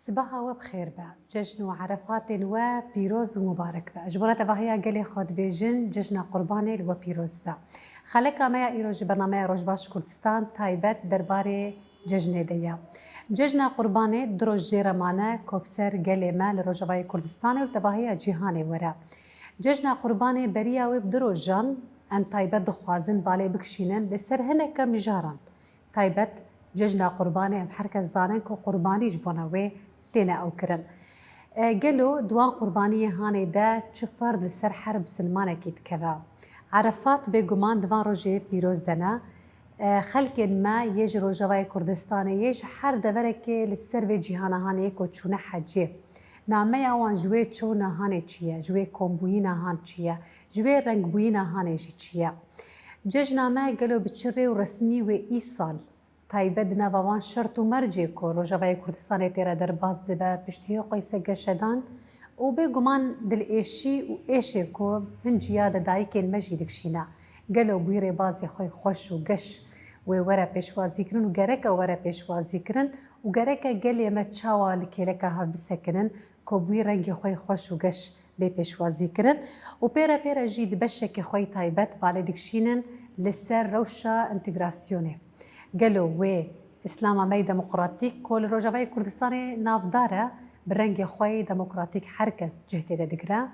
صباحا وبخير بقى ججن وعرفات وبيروز ومبارك بقى جبرة تباهية قلي خود بيجن ججن قرباني وبيروز بقى خلقا ما يروج برنامج روج باش كردستان تايبت درباري ججن ديا ججن قرباني دروج جيرمانه كوبسر قلي ما لروجباي كردستان وتباهية جيهاني ورا ججن قرباني بريا وبدروج جان ام تايبت دخوازن بالي بكشينن لسر هنك مجاران تايبت ججنا قرباني ام حركة زانن كو قرباني جبوناوي تينا او كرن قالوا دوان قربانية هاني دا تشفر لسر حرب سلمانة كيت كذا عرفات بيقومان دوان روجي بيروز دنا خلق ما يج روجواي كردستاني يج حر دوركي للسر بي جيهانا هاني كو تشونا حجي نامي اوان جوي تشونا هاني تشيا جوي كومبوينا هان تشيا جوي رنگ بوينا هاني جي تشيا ججنا ما قالوا بتشري ورسمي وإيصال تایبەت ناوەوان شەرت و مەرجێک و ڕۆژەوای کوردستانی تێرە دەرباز دەبە پشتی قۆیسە گەشەدان و بێگومان دڵئێشی و ئێشێک و هەنجیا دەدایکێن مەژی دکشینە گەلو بووی ڕێبازی خۆی خۆش و گەش وێ وەرە پێشوازیکردن و گەرەکە وەرە پێشوازیکردن و گەرەکە گەلێمە چاوە لە کێلەکە هەبسەکردن کۆبووی ڕەنگی خۆی خۆش و گەش بێ پێشوازیکردن و پێرە پێرە ژید بەشێکی خۆی تایبەت بالێ دکشینن لەسەر ڕەوشە ئینتیگراسیۆنێ قالوا وي اسلام ماي ديمقراطيك كل روجاوي كردستاني نافداره برنج خوي ديمقراطيك حركز جهتي دقرا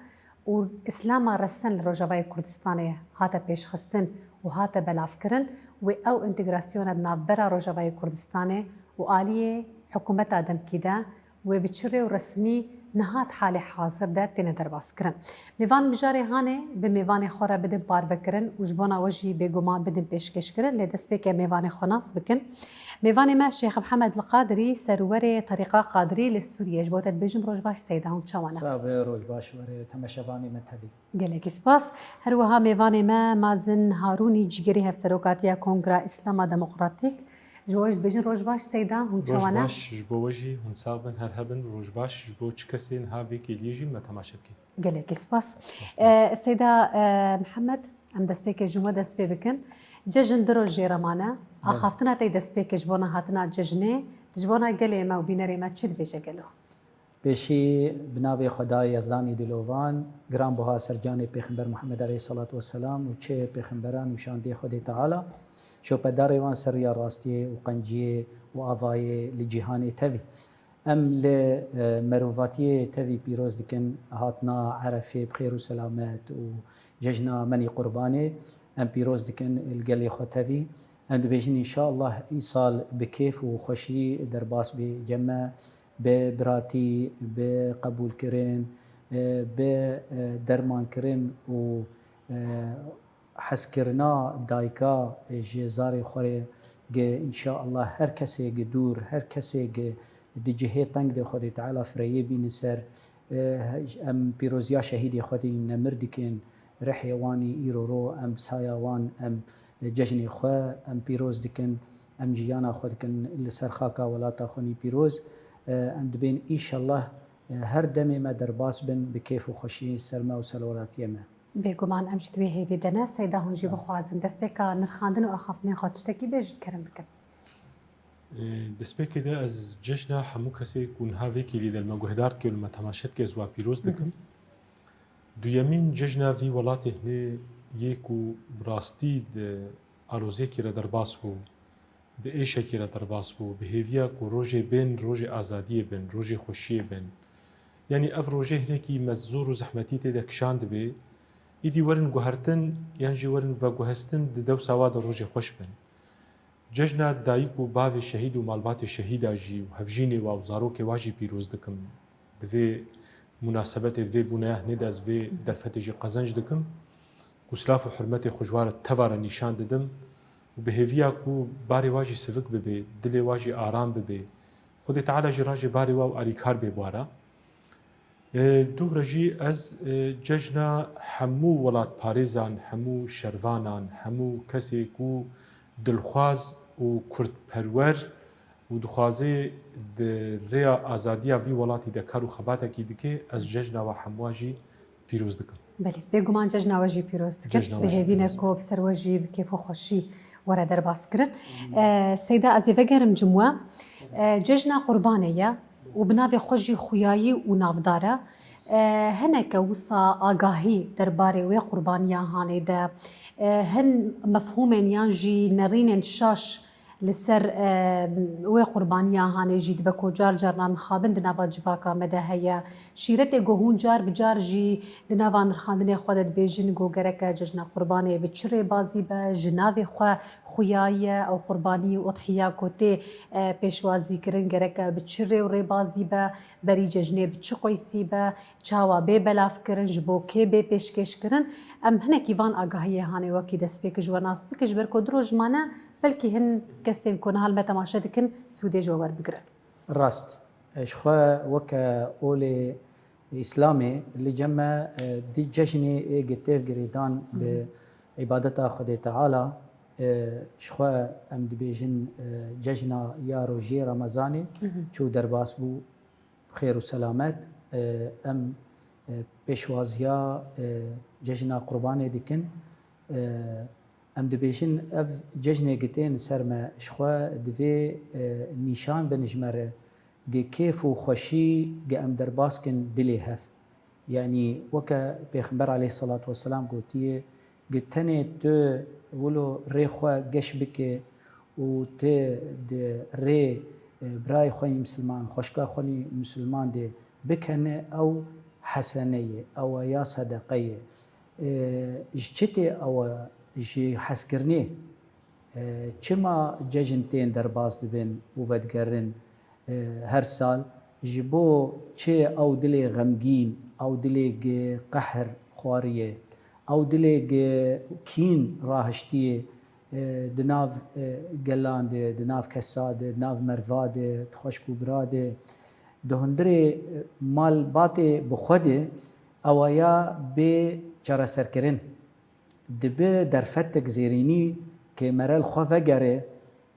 واسلام رسن روجاوي كردستاني هاتا بيش خستن وهاتا بلافكرن و او انتجراسيون نافبرا روجاوي كردستاني واليه حكومه ادم كده وبتشري ورسمي نهات حالي حاضر ده تين درباس كرن ميوان بجاري هاني بميوان خورا بدن بار بكرن وجبونا وجهي بيقومان بدن بيشكش كرن لدس بيكي ميوان خناص بكن ميوان ما الشيخ محمد القادري سروري طريقة قادري للسورية جبوتت بيجم روج باش سيدا هون تشوانا صابر روج باش وري تمشفاني مذهبي قالك سباس هروها ميوان ما مازن هاروني جيري هف سروكاتيا كونغرا اسلاما ديمقراطيك جوج بيجن روج باش سيدا هون تشوانا روج باش جبو وجهي هون صابن هر هبن روج باش جبو تشكسين هافي كيليجي ما تماشتكي قالك سباس السيدة محمد ام دسبيك جمو دسبي بكن ججن دروج جيرمانا اخافتنا تي دسبيك جبونا هاتنا ججني تجبونا قالي ما وبينري ما تشد بيجا قالو بشي بناوي خدای یزدانی دلوان گران بها سرجان پیغمبر محمد علیه الصلاة والسلام و چه پیغمبران و شاندی خود تعالی شو پدر وان سریا راستی و قنجی و آوای لجهان تبی ام لمروفاتی تبی پیروز دکن هاتنا عرفه بخیر و سلامت و ججنا منی قربانه ام پیروز دکن الگلی خطوی ام دبیجن ان شاء الله ایصال بکیف و خوشی درباس بجمع ببراتی بقبول کرن بدرمان کرن و حس کرنا دایکا جزاری خوره ان شاء الله هر کسی دور هر کسی دجهه تنگ ده خود تعالی فریه بین سر ام پیروزیا شهیدی خودی نمردکن رحیوانی ایرورو ام سایوان ام جشن خو ام پیروز دکن ام جیانا خود کن لسر خاکا ولاتا خونی پیروز ام دبین ان شاء الله هر دمی ما درباس بن بکیف و خوشی سرما و سلولاتی ما بێگومان ئەم دوێ هێویدەنە سەیدا هەنجی بخوازن دەستپێکە نرخاندن و ئاخافتنی خۆ تشتێکی بێژ کەرم بکەن دەستپێکی دا ئەس جەژنا هەموو کەسێک و هاوێکی لیدەلمە گوهدار کرد و تەماشەت کێ زوا پیرۆز دەکەم دویەمین جەژنا ڤی وڵاتی هەنێ یەک و ڕاستی ئارۆزێکی رە دەرباس بوو ئێشێکی رە دەرباس بوو بهێڤیە و ڕۆژێ بێن ڕۆژێ ئازادیە بن ڕۆژێ خۆشیە بن یعنی ئەف ڕۆژێ هەنێکی مەزۆر و زەحمەتی تێدا کشان دەبێ ایدی ورن گوهرتن یعنی ورن و گوهستن دو سواد روز خوش بن جشن دایک و باو شهید و مالبات شهید آجی و هفجینی و زارو که واجی پیروز دکم دوی مناسبت دوی بناه نداز دوی درفت جی قزنج دکم گسلاف و حرمت خوشوار توار نشان دادم و به هویا کو باری واجی سفک ببی دل واجی آرام ببی خود تعالی جراج باری و آریکار ببواره دوورەژی ئەس جەژنا هەموو وڵات پارێزان هەموو شەروانان هەموو کەسێک و دڵخواز و کوردپەروەر و دخوازێ ڕێیا ئازادیا ڤی وڵاتی دەکار و خەباتێکی دکێ ئەس جەژناوە هەمواژی پیرۆز دکەم بەێ بێگومان جەژناوەژی پیرۆز دکرد بەهێوینە کۆ سەروەژی بکێف و خۆشی وەرە دەرباس کرد سەیدا ئەزێڤەگەرم جمووە جەژنا قوربانەیە وبنافي خوجي خوياي ونافدارة هناك وصا آگاهی درباره وی قربانیا هانی ده هن مفهومن یانجی نرینن شاش لسر وی قربانیا هانی جید بکو جار جار نام خابن دنابا جواکا مده هیا شیرت گوهون جار بجار جی دنابا نرخاندن خودت بیجن گو گرک ججنا قربانی بچره بازی با جناوی خویای او قربانی و اضحیا کوتی پیشوازی کرن گرک بچره و ری بازی با بری ججنه بچ قویسی با چاوا بی بلاف کرن جبو که بی پیشکش کرن ام هنکی وان آگاهی هانی وکی دست بکش و ناس بکش برکو دروج مانه بلکه هن کسی کن حال ما تماشا دکن سودی جوار بگرن راست اشخوا وكا اولي اسلامي اللي جمع دي جشني قتيف قريدان بعبادة خدي تعالى اشخوا ام دبيجن جشنا يا روجي رمضاني شو درباس بو خير وسلامات ام بيشوازيا جشنا قرباني ديكن ام دبيجن اف جشني قتين سرما اشخوا دفي نيشان بنجمره جي كيف وخشي جي ام درباسكن دلي هف يعني وكا بيخبر عليه الصلاة والسلام قلتيه قلتني تو ولو ريخوا قش بك و ت ري براي خواني مسلمان خوشكا خواني مسلمان دي بكنه او حسنية او يا صدقية جتي او جي حسكرني چما ججنتين درباس دبن وفدقرن هر سال جبو چه او دلي غمگين او دلي قهر خواريه او دلي كين راهشتيه دناف گلاند دناف کساد دناف مرفاد تخشکو براد دهندره مال باته بخوده اوایا به چرا سرکرن دبه در فتک زیرینی که مرل خواه وگره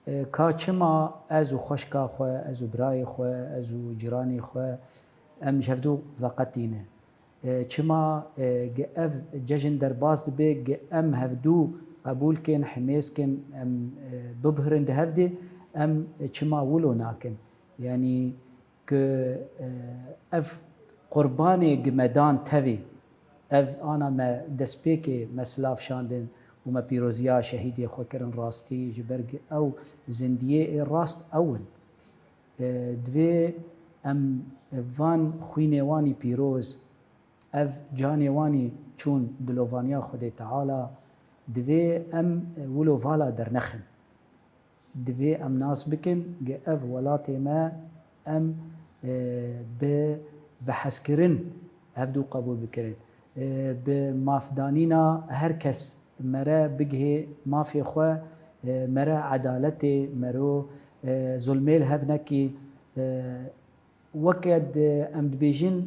که چما ازو خشکا خواه ازو برای خواه ازو جیرانی خواه ام جفدو وقتینه چما اف ججن در باز دبه ام هفدو قبول کن حمیز کن ام ببهرن ده هفده ام چما ولو ناکن يعني که اف قربانی گمدان تاوی اف انا ما دسپیک مسلاف شاندن و ما پیروزیا شهیدی خو کرن راستی جبرگ او زندیه راست اول دوی ام وان خوینوانی پیروز اف جانوانی چون دلوانیا خود تعالی دوی ام ولو فالا در نخن دوی ام ناس بکن گه اف ولاتی ما ام بحسكرن هفدو قبول بكرن بمافدانينا هر كس مرا بجه مافي خوا مرا عدالتي مرو ظلميل هفنكي وكد ام بيجن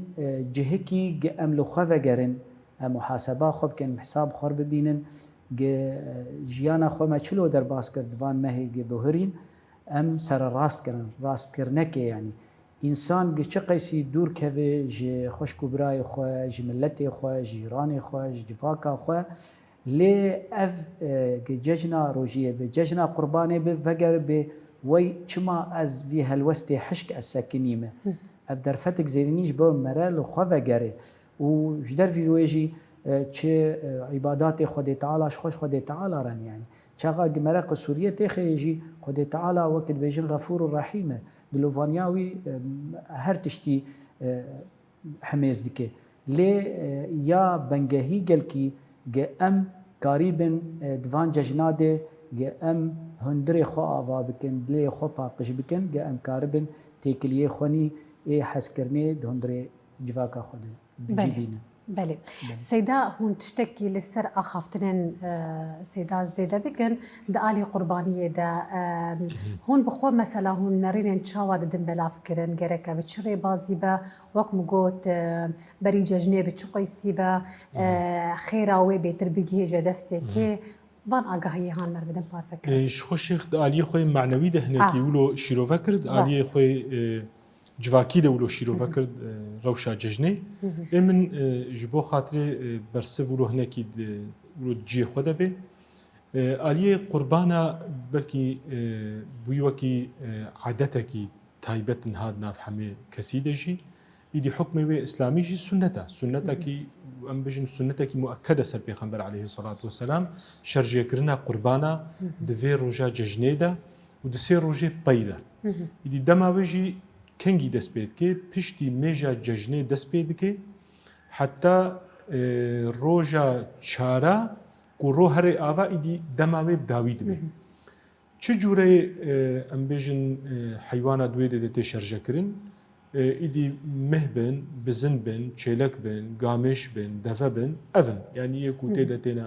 جهكي ام لخوا وگرن محاسبه خوب كن حساب خور ببينن جيانا خو ما چلو در باس کرد وان مهي بهرين ام سر راست کرنكي يعني انسان چه قیسی دور که جی خوشکو برای خواه جی ملت خواه جی ایران خواه جی جفاکا خواه لی اف ججنا روژیه به ججنا قربانه به وگر به وی چما از وی هلوستی حشک از سکنیمه اف در فتک زیرینیش با مرال خواه وگره و جدر وی ویجی چه عبادات خود تعالی خوش خود تعالی رن يعني چاقا گمرا قصوریه تخیجی خود تعالی وقت بیجن غفور و رحیمه دلوفانیاوی هر تشتی حمیز دکه لی یا بنگهی گل کی گه ام قریبن دوان ججناده گه ام هندری خو آوا بکن لی خو پاقش بکن گه ام قریبن تکلیه خونی حس کرنه هندری جواکا خود جیبینه بله سيدا هون تشتكي للسر أخافتنن سيدا زيدا بكن دالي قربانية دا هون بخو مثلا هون نرين تشاوا ددن بلا فكرن جركا بتشري بازي با وقت مقوت بري جنيه بتشقي سيبا خيرا وي بيتر بيجي جدستي كي وان آگاهی هان مر بدن پار فکر شخو شيخ دالي خوي معنوي ده هناكي ولو شيرو فكر دالي خوي جواکی ده ولو شیرو فکر روشا ججنه من جبو خاطر برسه ولو هناکی ولو جی خوده به آلیه قربانا بلکی بویوکی عادتکی تایبەتن هات ناف هەمێ کەسی دەژی ئیدی حکمی وێ ئیسلامیژی سنەتێکی ئەم بژین سنەتێکی مؤکدە سەر پێغەمبەر عەلەیهی سەڵات وسەلام شەرژێکردنا قوربانە دوێ ڕۆژە جەژنێدا و دوسێ ڕۆژێ پەیدا ئیدی دەماوێژی کەنگی دەست پێ دکێ پشتی مێژە جەژنێ دەست پێ دکێ حتا ڕۆژە چارە و ڕۆ هەرێ ئاوا ئیدی دەماوێ داوی دبێ چ جوورەی ئەم بێژن حیوانە دوێ دەدێتێ شەرژەکردن ئیدی مه بن بزن بن چێلەک بن گامێش بن دەڤە بن ئەڤن یعنی یەک و تێدە تێنە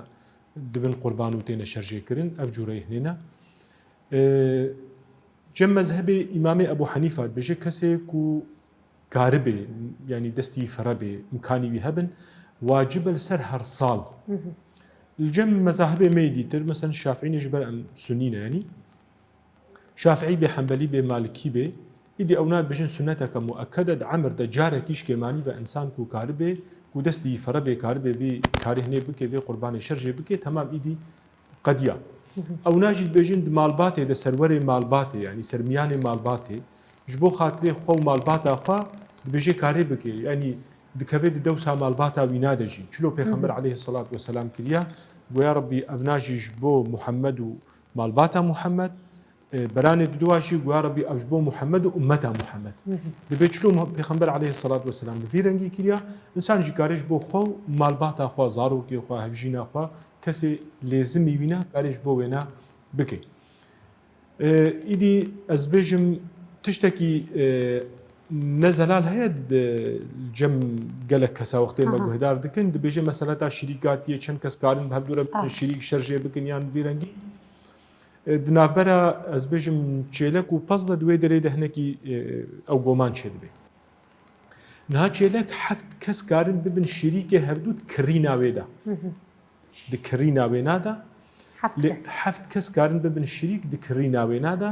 دبن قوربان و تێنە شەرژێکردن ئەف جوورەی هێنە جەم مەزهبێ ئیمامێ ئەبوو حەنیفە بێژێ کەسێک و کاربێ ینی دەستی فەرە بێ ئیمکانی وی هەبن واجبە لەسەر هەر ساڵ الجەم مەزاهبێ مەیدی تر مەسەن شافعینیش بەر ئەم سنینە ینی شافعی بێ حەنبەلی بێ مالکی بێ ئیدی ئەونات بژن سنەتەکە مؤکدە عەمردە جارێکیش کێمانی بە ئینسان و کاربێ و دەستی فەرە بێ کاربێ وی کاری هەنێ بکێ وێ قوربانی شەرژێ بکێ تەمام ئیدی قەدیە ئەو ناژیت بێژین مالباتێ دە سەروەرێ مالباتێ ینی سەرمیانێ مالباتێ ji bo xatirê xwe û malbata xwe dibêje karê bike yanî dikeve di dewsa malbata wî nade jî çilo pêxember aleyhi salatu weselam kiriya goya Rabbî ev najî ji bo Muhammed û malbata Muhammed beranê didowa jî goya Rabbî ev ji bo Muhammed û ummeta Muhammed dibe çilo pêxember aleyhi salatu weselam bi vî rengî kiriya insan jî karê ji bo xwe û malbata xwe zarokê xwe hevjîna xwe kesê lêzimî wî ne karê ji bo wê ne bike îdî ez bêjim تشتكي نزلال هيا جم قالك كسا وقتين ما جهدار دكن دبيجي مسألة شركاتية كم كس كارن بهدورة شريك شرجة بكن يان فيرنجي دنابرا از بيجم تشيلك وبازلا دوي دري دهنكي أو جومان شد به نها تشيلك حفت كس كارن ببن شريكة هردود كرينا ويدا دكرينا وينادا حفت کەس کارن ببن شریک دکڕی ناوێنادا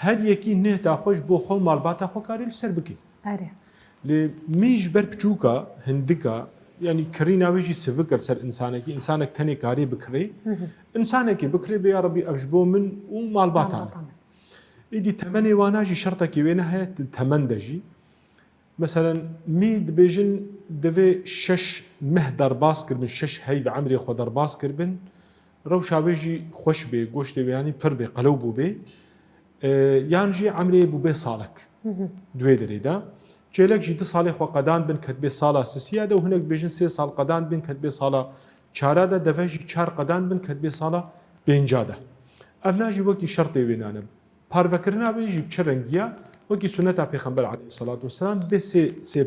هەر یەکی نێ تا خۆش بۆ خۆ ماڵباتە خۆ کاری لەسەر بکەی لێ میش بەر بچووکە هەندکە ینی کڕی ناوێژی سڤکە سەر ئینسانێکی ئینسانێک تەنێ کارێ بکڕێ ئینسانێکی بکرێ بە یا ڕەبی ئەوش بۆ من و ماڵباتان ئیدی تەمەنێ واناژی شەرتێکی وێنە هەیە تەمەن دەژی مثلا می دبێژن دەوێ شەش مەه دەرباس کردن شەش هەی بە عەمرێ خۆ دەرباس کردن ڕەوشاوێژی خۆش بێ گۆشتێ ویانی پڕ بێ قەلەو بوو بێ یانژی عەمرێ بوو بێ ساڵک دوێ دەرێدا چێلەکژی دو ساڵێ خۆ قەدان بن کەت بێ ساڵا سسیادا و هەنێک بێژن سێ ساڵ قەدان بن کەت بێ ساڵا چارادا دەڤەژی چار قەدان بن کەت بێ ساڵا پێنجادا ئەف ناژی وەکی شەرتێ وێنانە پارڤەکردنا بێژی چ رەنگیە وەکی سونەتا پێغەمبەر عەلەیهی سەڵات وسەلام بێ سێ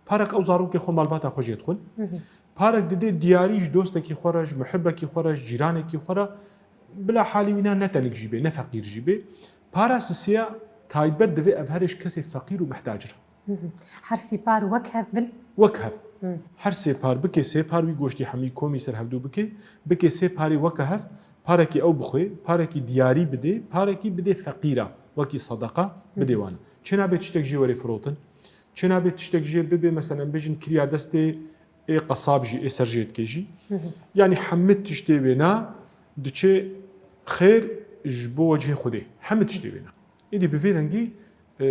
پارەک ئەو زاڕووکێ خۆ ماڵباتە خۆشێت خۆن پارک دەدێ دیاریش دۆستێکی خۆرەش محبێکی خۆرەش جیرانێکی خۆرە بلا حالی وینا نەتەنێکژی بێ نەفەقیرژی بێ پارا سسیە تایبەت دەوێ ئەف هەرش کەسێ فەقیر و محتاجرە هەر سێپار وەک هەف بن وەک هەف هەر سێپار بکێ سێپاروی گۆشتی هەمی کۆمی سەر هەفتوو بکێ سێپاری وەکە هەف پارێکی ئەو بخۆێ پارێکی دیاری بدێ پارێکی بدێ فەقیرە وەکی سەدەقە بدێوانە چێ نابێت تشتێک ژێ وەرێ فرۆتن چێ نابێت تشتێک ژێ ببێ مەسەلەن بێژن کریا دەستێ قصابجي سرجيت كيجي يعني حمد تشتي بينا دچه خير جبو وجه خدي حمد تشتي بينا إدي بفيرنجي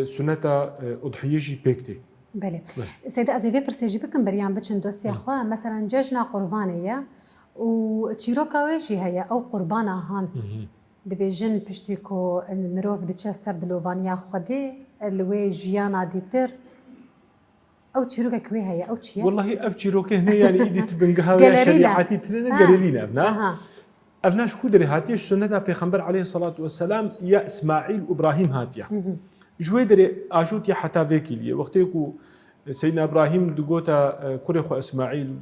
سنة أضحية بيكتي بله سيدة أزيفي برسيجي بكم بريان بچن دوستي أخوة مثلا ججنا قربانية وتشيروكا ويشي هيا أو قربانا هان دبيجن بشتيكو المروف دچه سرد لوفانيا خدي الوي جيانا ديتر أو تشيروكا كوي هي أو تشيا والله أف تشيروكا هنا يعني إيدي تبنقها ويا شريعتي تلنا قريلينا أبنا شكو دري هاتيش سنة بيغمبر عليه الصلاة والسلام يا إسماعيل وإبراهيم هاتيا جوي دري أجوت يا حتى فيكيليا وقتيكو سيدنا إبراهيم دقوتا كوري خو إسماعيل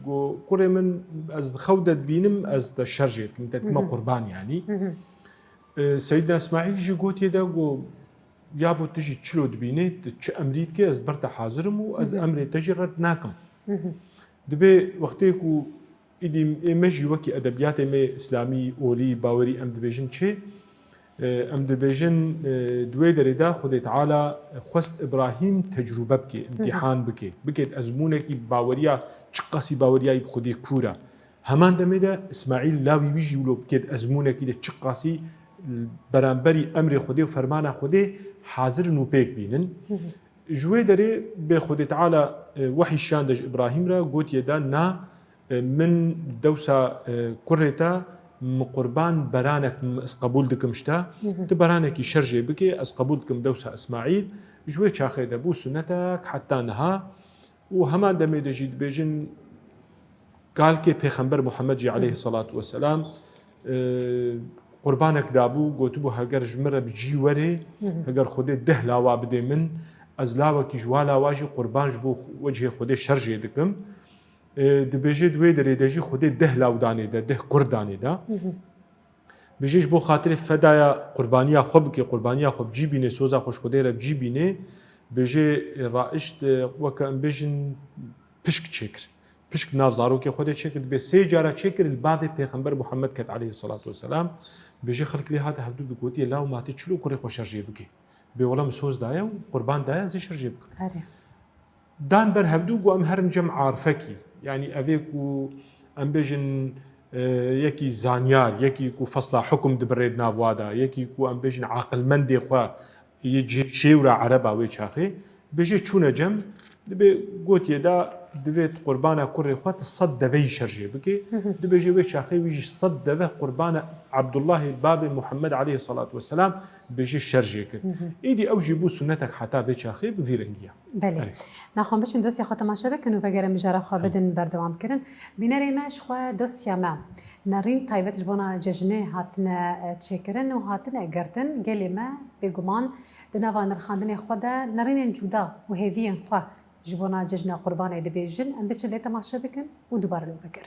كوري من أز خودت بينم أز الشرجير كما قربان يعني سيدنا إسماعيل جي قوت يدا یا بۆ تژی چلۆ دبینێت چ ئەمریت کە ئەس بەرتە حازرم و ئەس ئەمرێ تەژی ڕەت ناکەم دەبێ وەختێک و ئیدی ئێمەژی وەکی ئەدەبیات ئێمە ئیسلامی ئۆلی باوەری ئەم دەبێژن چێ ئەم دەبێژن دوێ دەرێدا خودی تەعالا خۆست ئیبراهیم تەجروبە بکێ ئیمتیحان بکێت ئەزمونێکی باوەریە چ قەسی باوەریای خودی کوورە هەمان دەمێدا ئیسماعیل لاوی ویژی ولۆ بکێت ئەزمونێکی لە چ قاسی بەرامبەری ئەمری خودێ و فەرمانە خودێ حاضر نو بيك بينن جوي دري بخد تعالى وحي شاندج ابراهيم را قوت يدا نا من دوسا كرتا قربان برانك اس قبول دكم شتا تبرانك يشرجي بكي اس قبول دكم دوسا اسماعيل جوي شاخي دبو سنتك حتى نها وهما دمي دجيد بيجن قال كي پیغمبر محمد جي عليه الصلاة والسلام قربانك دابو قوتبو هاگر جمرة بجي وري هاگر خودي ده لاوا بده من از لاوا كي جوالا واجي قربان جبو وجه خودي شرجي دكم دبيجي دوي دري دجي خودي ده لاو داني ده قرداني ده بيجيش بو خاطر فدايا قربانيا خوب كي قربانيا خوب جيبيني سوزا خوش خودي رب جيبيني بيجي رائشت وكان بيجن بشك تشكر بشك نافزارو كي خودي تشكر بسي جارة تشكر الباذي پیغمبر محمد كت عليه الصلاة والسلام بيجي خلق لي هذا هفدو بقوتي لاو ما تشلو كوري خوش شرجي بكي بيولا مسوز دايا وقربان دايا زي شرجي بكي دان بر هفدو قو ام هرنجم عارفكي يعني افيكو ام بيجن يكي زانيار يكي كو فصلا حكم دبريد نافوادا يكي كو ام بيجن عاقل مندي خوا يجي شيورا عربا ويشاخي بيجي تشونا جم دبي قوت يدا دبيت قربانا كوري خوات الصد دبي شرجي بكي دبي جي ويشاخي ويجي صد دبي قربانا عبد الله البابي محمد عليه الصلاة والسلام بيجي شرجي كر ايدي او جيبو سنتك حتى ويشاخي بفيرنجيا بله ناخون بشن دوسيا خو تماشا بكن و وگرم مجرا خو بدن بردوام کرن بینری ماش خو دوسيا ما نرين تايبت جبونا ججنه هاتنا تشكرن و هاتنا گرتن گلی ما بگمان دناوا نرخاندن خدا نرين جودا و هيفين خو جبونا ججنا قربان دبيجن ام بچ لي تماشا بكن و دوباره لو فكر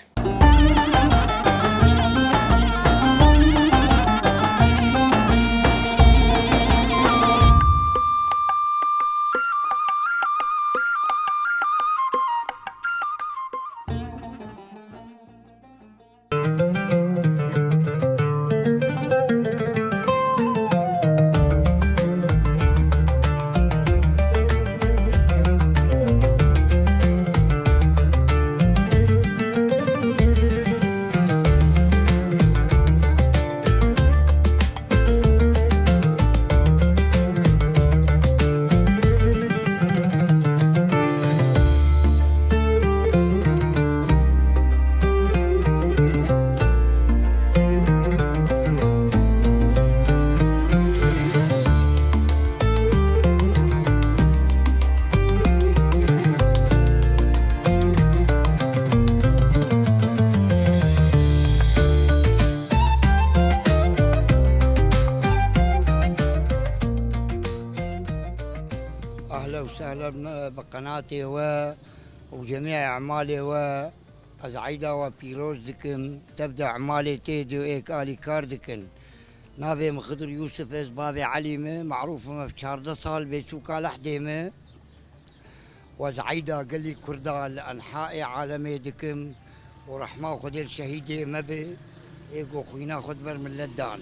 بقناتي وجميع أعمالي وأزعيدا وبيروز دكم تبدأ أعمالي تيدو إيك آلي كاردكن نابي مخضر يوسف بابي عليمة معروفة مفشار صال بيسوكا لحديمة وزعيدا قال لي كردا الأنحاء عالمي دكم ورحمة خدير شهيدي مبي إيكو خوينا خدبر من لدان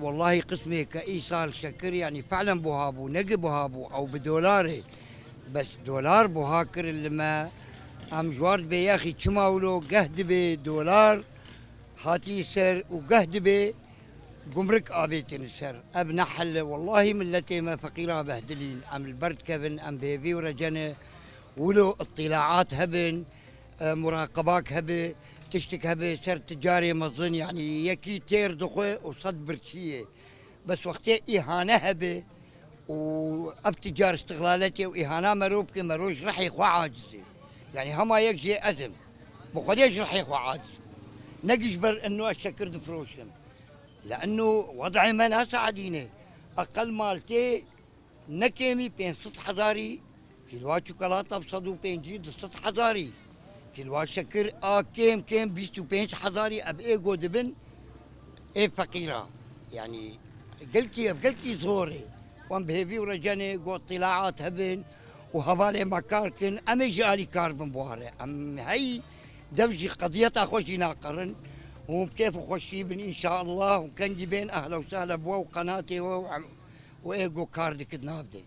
والله قسمي كإيصال شكر يعني فعلا بوهابو نقي بوهابو أو بدولاري بس دولار بوهاكر اللي ما أم جوارد بي يا أخي تشماولو قهد بي دولار هاتي سر وقهد بي قمرك آبيتين السر أبنى حل والله ملتي ما فقيرة بهدلين أم البرد كبن أم بيبي ورجنة ولو اطلاعات هبن مراقباك هبه تشتك هبه سر تجاري مظن يعني يكي تير دخوة وصد برشية بس وقتها إهانة هبه وأب تجار استغلالتي وإهانة مروب كمروش رح يخوى عاجزي يعني هما يكجي أزم بخديش رح يخوى عاجز نجبر إنه الشكر دفروشم لأنه وضعي ما ناس عادينه أقل مالتي نكيمي بين سطح حضاري كيلوات شوكولاتة بصدو بين جيد سطح حضاري كيلوات شكر كيم بيستو بينش حضاري أب إيجو دبن إيه فقيرة يعني قلتي زوري وان بهبي ورجاني قو اطلاعات هبن وهبالي مكاركن أمي جالي كاربن بواري أم هاي دبجي قضيتها خوشي ناقرن وكيف خوشي بن إن شاء الله وكان جبين أهلا وسهلا بوا وقناتي وإيجو كاردك نابدي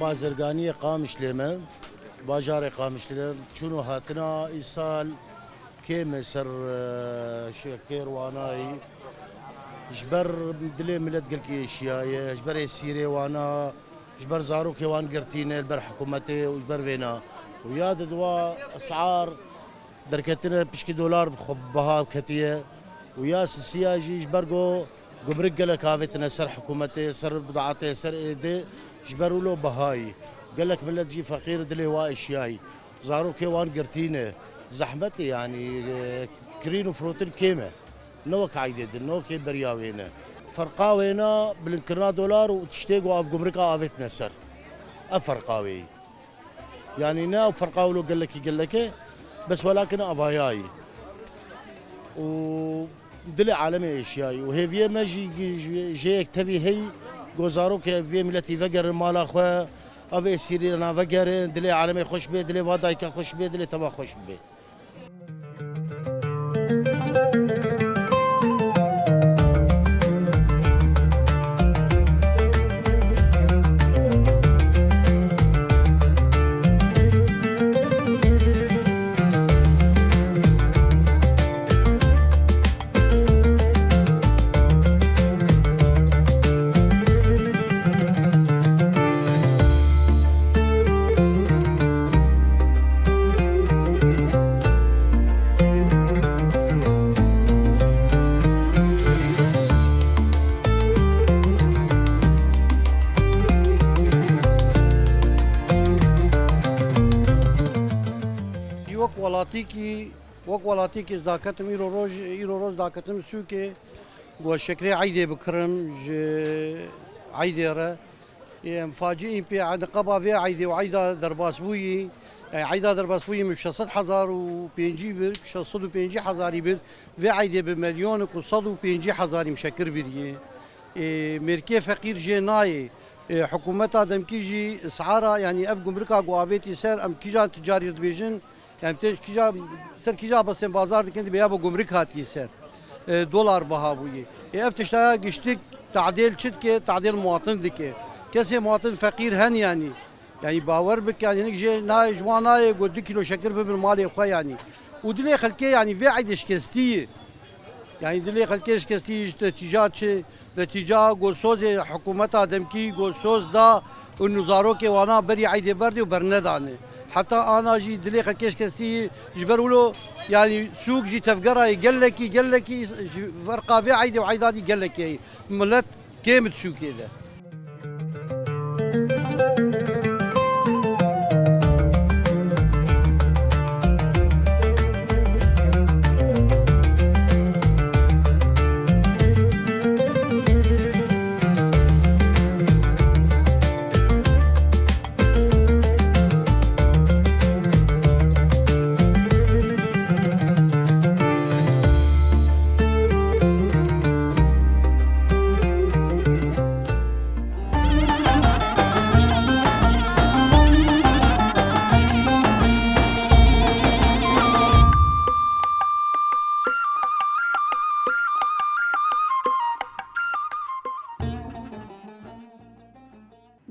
بازرگانی قامش لیمه باجار قامش لیمه چونو هاتنا ایسال که مسر شکر وانایی جبر دلی ملت قل کی اشیاء جبر سیره وانا جبر زارو که وان قرتینه البر حکومته و جبر وینا و یاد دوا اسعار دركتنا بشكي دولار بخب بها كتيه وياس السياجي جبرقو قبرق لك هافتنا سر حكومته سر بضاعته سر ايدي جبروا له بهاي قال لك بلد جي فقير دلي وايش جاي زارو كيوان قرتينه زحمتي يعني كرينو فروتين كيمه نوك عيدد نوك برياوينا فرقاوينا بالانكرنا دولار وتشتيقوا اف قبرقا هافتنا سر افرقاوي يعني نا فرقاولو قال لك بس ولكن اباياي ودلي عالمي اشياي وهي في ما جي تبي هي جوزارو كي في ملتي فقر مال اخو افي سيري انا فقر دلي عالمي خوش بي دلي وادايكا خوش بي دلي تبا خوش بي وەک وڵاتێکی داکەتم ئیرۆ ڕۆژ داکەتم سووکێ بۆ شکرێ عیدێ بکڕم عیدێرە فاجئین پێ قەبا vê عیدێ و عیدا دەرباسبووی عیدا دەرباسبووی من 600,000 و 650,000 بر vê عیدێ bi ملیۆنێک و 150,000 شکر biriye mêrkê feqîr jê nayê حکوومەتا دەمکی jî سعارا yani ev gumrika guavêtî ser em kîjan ticarî dibêjin yani ser kîja besên bazar dikin dibe ya bo gumrik hatî ser dolar baha bûye ev tiştaya giştik tadêl çi dike tadêl muwatin dike kesê muwatin feqîr hen yani bawer bik yani hinek jê nayê ji wan nayê got 2 kilo şekir bibin malê xwe yani û dilê xelkê yani vê eydê şikestiyê yani dilê xelkê şikestiyê ji tîca çi نتیجه گوسوز حکومت آدمکی گوسوز دا و نزارو که وانا بری عیده بردی و برندانه حتی آنا جی دلی خلکش کسی جبرولو یعنی سوق جی تفگرای گلکی فرقاوی عیده و عیدادی گلکی ملت کمت سوقی ده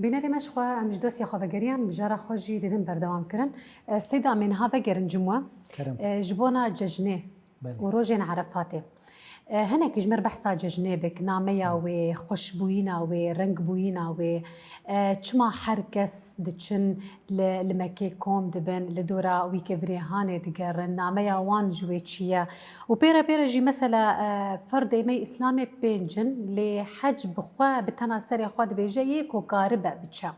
بینەری مەشخوا ئەم ji دۆستی خۆڤەگەریان بژارە خۆشی دێدن بەردەوام کردن سەیدا من هاڤەگەرن جموە ji بۆنا جەژنێ و ڕۆژێن عەرەفاتێ هەنێکی ژمێر بەحسا جەژنێ بک نامەیە wê خۆشببووینا wê rengibûyîna wê çima her kes diçin li Mekê kom dibin li dora wîkevirêhanê digerin nameya wan ji wê çi ye û pêre jî mesela ferdê me îslamê pêncin lê hez bixwe bi tena serê xwe dibêje yê ku karibe biçe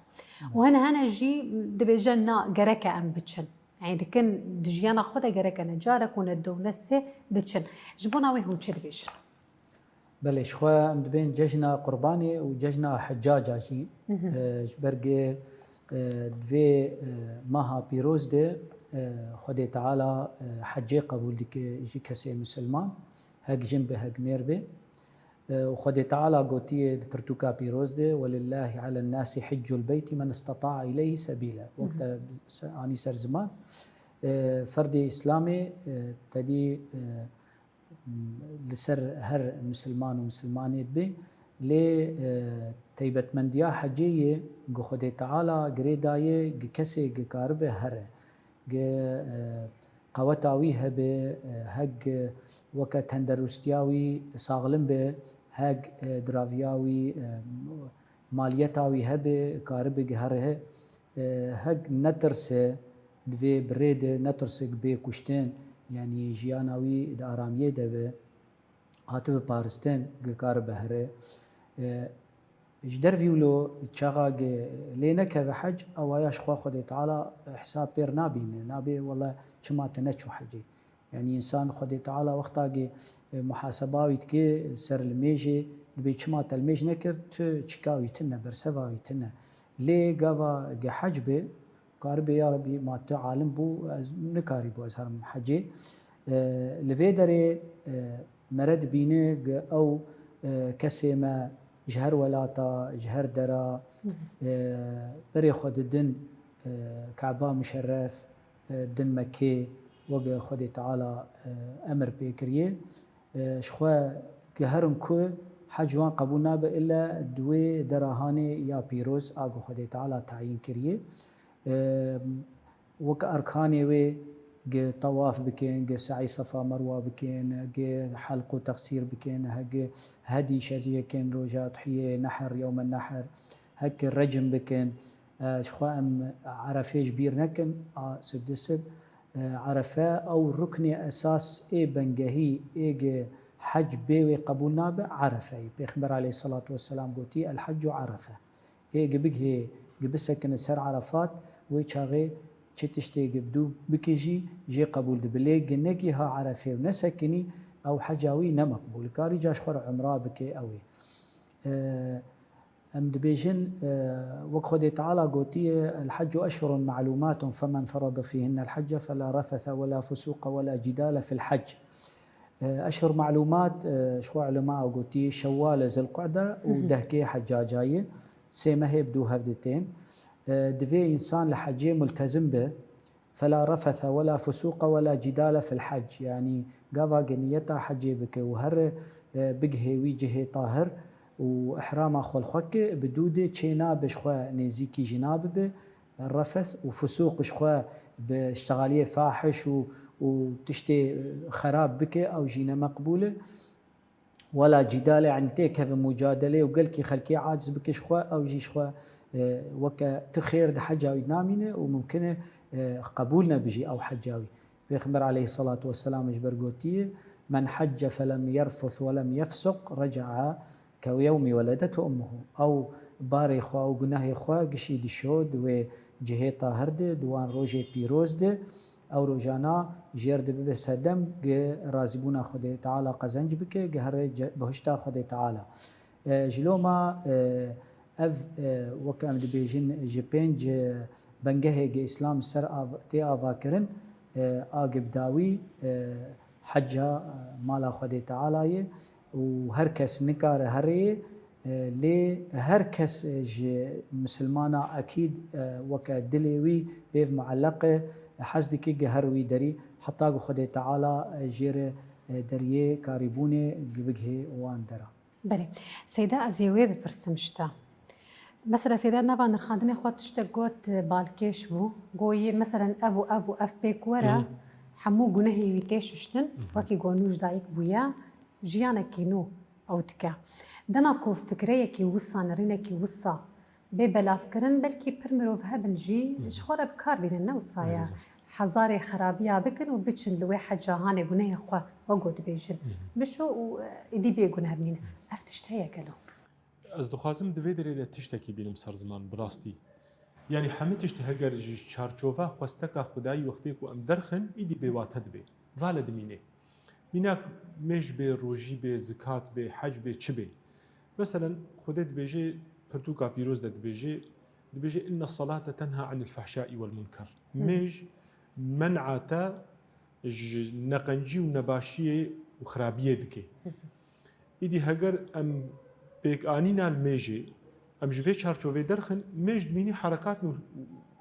û hene jî dibêje na gereke em biçin يعني دكن دجيانا خدا جرك أنا جارك وندونس دتشن جبنا ويهم تشدبيش. بله شخوا مدبين ججنا قرباني وججنا حجاجة شيء جبرجي دوي ماها بيروز ده خدا تعالى حجي قبول ديك جي كسي مسلمان هاك جنبه هاك ميربه وخدا تعالى قوتي برتوكا بيروز ده ولله على الناس حج البيت من استطاع إليه سبيلا وقت اني سر زمان فردي اسلامي تدي لسر هر مسلمان ومسلمانيت به لي تيبت منديا حجية جو خدي تعالى قريداية كسي كاربه هره قوتاوي هبه هج وقت هندروستياوي صاغلم به هج درافياوي ماليتاوي هبه كاربه هره هج نترسه دوی برید نترسک به کشتن یعنی جیاناوی دارامیه دبه هاتو پارستن گکار بهره جدر فيولو تشاغا لينا كبحج او ياش خوا خدي تعالى حساب بير نابي والله شما تنچو حجي يعني انسان خدي تعالى وقتا محاسباوي تكي سر الميجي نبي شما تلميج نكر تشكاوي تنا برسفاوي تنا لي قاوا حج به قاربي يا ربي ما تعالم بو نكاري بو ازهر حجي لفيدري مرد بينه او كسي ما جهر ولاتا جهر درا بري خود الدن كعبة مشرف دن مكي وقع خود تعالى امر بكريه شخوا جهرن كو حجوان قبول نابه الا دوي دراهاني يا بيروز اگو خود تعالى تعيين كريه وك اركاني وي طواف بكين سعي صفا مروه بكين حلق وتقصير بكين هدي شجيه كين روجا تحيه نحر يوم النحر هك الرجم بكين شخوا ام عرفه كبير نكن سبد السب عرفه او ركني اساس اي بنجهي اي حج بيوي قبول نابع عرفه بيخبر عليه الصلاه والسلام قوتي الحج عرفه اي بيجي قبسكن سر عرفات ويشاغي تشتي قبدو بكيجي جي قبول دبلي جنكي ها عرفه ونسكني او حجاوي نمقبول كاري جاش خور عمره بكي اوي ام دبيجن وخدي تعالى قوتي الحج اشهر معلومات فمن فرض فيهن الحج فلا رفث ولا فسوق ولا جدال في الحج اشهر معلومات شو علماء قوتي شوال ذي القعده ودهكي حجاجايه سيما هي بدو هفدتين دفي إنسان لحجي ملتزم به فلا رفث ولا فسوق ولا جدال في الحج يعني قافا قنيتا حجي بك وهر بقهي ويجهي طاهر وإحرام أخو خوك بدودي تشينا بشخوا نزيكي جناب به الرفث وفسوق شخوا باشتغالية فاحش وتشتي خراب بك أو جينا مقبولة ولا جدال يعني تيك مجادلة وقلكي خلكي عاجز بك شخوا أو جي شخوا وكا تخير ده حجاوي نامينه وممكن قبولنا بجي او حجاوي بيخبر عليه الصلاه والسلام اجبر قوتيه من حج فلم يرفث ولم يفسق رجع كيوم ولدته امه او باري خوا او جناه خوا قشي دي شود وجهه طاهر ده دوان روجي بيروز ده او روجانا جيرد بسدم رازبونا خدي تعالى قزنج بك جهر بهشتا خدي تعالى جلوما اف وكام دبيجن جبينج بنجه اسلام سر تي افاكرن اجب داوي حجه مالا خدي تعالى وهر كس نكار هري لي هر كس مسلمانا اكيد وكا دليوي بيف معلقه حزدكي جهروي دري حتى خدي تعالى جير دريه كاريبوني جبجه وان درا بله سيدة أزيوي ببرسمشتا مثلا سيدات نبا نرخاندني خوات تشتقوت بالكيش بو قوي مثلا أفو أف بيك ورا حمو قنهي ويتيششتن وكي قونوش دايك بويا جيانا كينو أو تكا دماكو فكرية كي وصا نرينا كي وصا ببلاف كرن بلكي برمروف هبنجي شخورة بكار بين النوصايا حزاري خرابية بكن وبتشن لوي حاجة هاني قنهي خوا وقود بيجن بشو وإدي بيقون هرمين أفتشتهيا كلو از دخوازم دوی دری ده تشتکی بینم سر زمان براستی یعنی همه تشت هگر چارچوفا خوستکا خدای وقتی کو ام درخن ایدی بیواتد بی والد مینه میناک مش به روجی به زکات به حج به چه به مثلا خودت بیجه پرتوکا پیروز ده بیجه ان الصلاة تنهى عن الفحشاء والمنكر مش منعتا نقنجی و نباشی و خرابیه دکی ایدی هگر ام بيك آنينا الميجي ام جوي چارچوي درخن ميج ميني حركات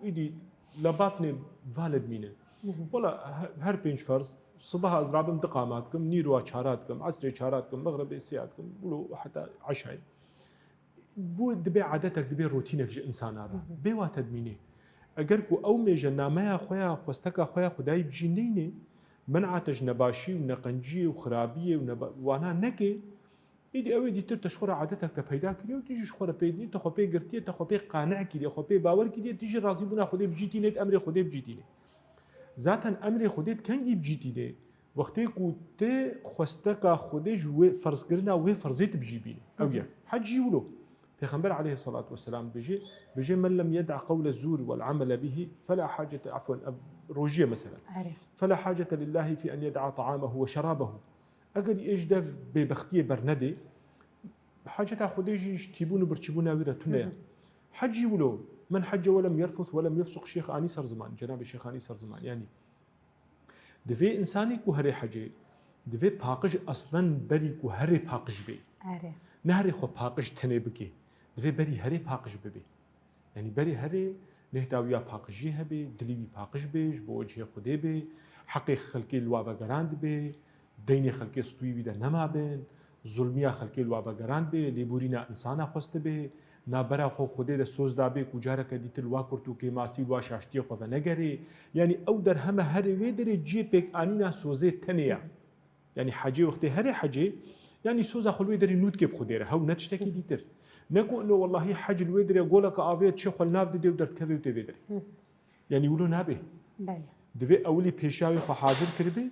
ايدي لباطني والد مينه ولا هر بينج فرض صباح اضرابم دقاماتكم نيروا چاراتكم عصري چاراتكم مغرب سياتكم ولو حتى عشاء بو دبي عادتك دبي روتينك جي انسان را بي وا تدمينه اگر کو او ميجا نامه خويا خوستك خويا خداي بجينينه منعتج نباشي ونقنجي وخرابيه وانا نكي ایدی اوی دیتر تشخور عادتك تپیدا کری و تیجی شخور پیدنی تخو پی گرتی تخو پی قانع کری خو پی باور کری تیجی راضی بونا خودی بجیتینه امر خودی بجیتینه ذاتا امر خودی کنگی بجیتینه وقتی کو ته خوستك خودی جو فرض کرنا و فرضیت بجیبینه او یا حجی ولو پیغمبر عليه الصلاة والسلام بيجي من لم يدع قول الزور والعمل به فلا حاجة عفوا روجية مثلا فلا حاجة لله في أن يدع طعامه وشرابه اگر اجدف ببختيه برندي حاجة خديجي يشتيبون برشبون ويرا تنيا حجي ولو من حج ولم يرفث ولم يفسق شيخ اني سر زمان جناب الشيخ اني سر زمان يعني دفي انساني كو هري حجي دفي باقج اصلا بري كو هري باقج بي نهري خو باقج تني بكي دفي بري هري باقج ببي يعني بري هري نهداويا باقجي هبي دليبي باقج بيج بوجه خدي بي حقي خلقي الوافا غراند بي دینی خلقی ستوی بیده نما بین ظلمیا خلقی الوافگران به لیبورینا انسانا خواسته به نابرا خو خوده ده سوز دابه کجاره که دیتر وا کرتو که ماسی وا شاشتی خو و نگری یعنی او در همه هر وی در جی پک آنینا سوزه تنیا یعنی حجی وقتی هر حجی یعنی سوزا خلوی در نوت که بخوده ره هاو نتشتکی دیتر نکو انه والله حج الوی در گولا که آویت چه خل ناف دیو در کوی تو وی در یعنی ولو نابه بله دوی اولی پیشاوی خو حاضر کرده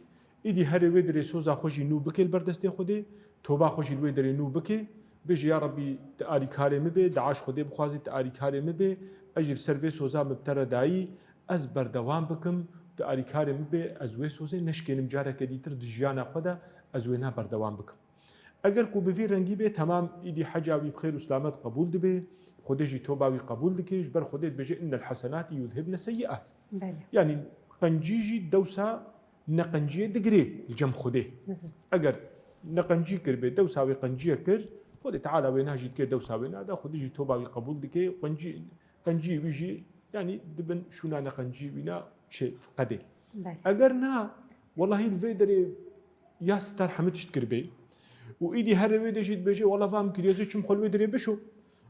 ایدی هر وی در سوزا خوشی نو بکل بردسته خوده توبه خوشی الوی در نو بکه بيجي يا ربي تآري كاري مبي دعاش خدي بخوازي تآري كاري مبي أجر سيرفي سوزا مبترى داي أز بردوام بكم تآري كاري مبي أزوي سوزي نشكين مجارة كديتر دجيانا خدا أزوينا بردوام بكم أجر كو بفي رنجي بي تمام إيدي حجاوي بخير وسلامات قبول دبي خديجي توباوي قبول دكيش بر خديت بيجي إن الحسنات يذهبن السيئات يعني قنجيجي دوسا نقنجي دقري الجم خدي أجر نقنجي كربي دوسا وقنجي كر خودی تعالی وینا جیت که دوسا وینا دا خودی جی توباوی قبول دکه قنجی ویجی یعنی دبن شونا نقنجی وینا شيء قدي اگر نه والله الفيدري يا ستار حمدش تكربي وايدي هر ويدي جيت بيجي والله فهم كريزي چم خل ويدري بشو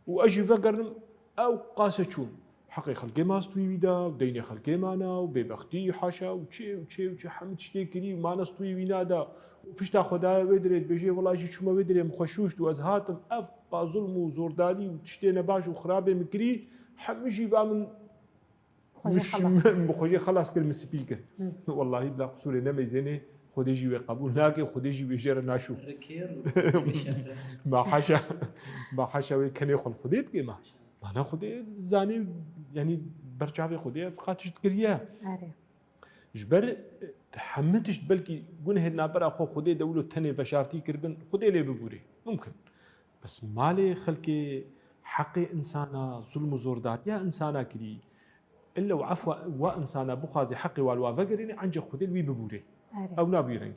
واجي فقرن او قاسه چون حقي خلقي ما استوي ويدا ديني خلقي مانا وببختي حاشا وشي حمد شتي كري ما نستوي وينا دا وفشتا خدا ودريت بيجي والله جي شما ودري مخشوش تو ازهاتم اف ظلم وزورداري وتشتي نباش وخراب مكري حمجي فامن مخوجي خلاص كلمه سبيكر والله بلا قصور انما زيني خدي جي قبول ناكي خدي جي بيجر ناشو ما حاشا كان يخل خدي بكي ما أنا خدي زاني يعني برجع خدي فقاتش تقريا جبر تحمتش بلكي قلنا هنا برا خو خدي دولو تاني فشارتي كربن خدي لي ببوري ممكن بس مالي خلكي حقي إنسانا ظلم زوردار يا إنسانا كري إلا وعفوا وإنسانا بخازي حقي والوا فقريني عنج خدي لي ببوري أو نابي رنجي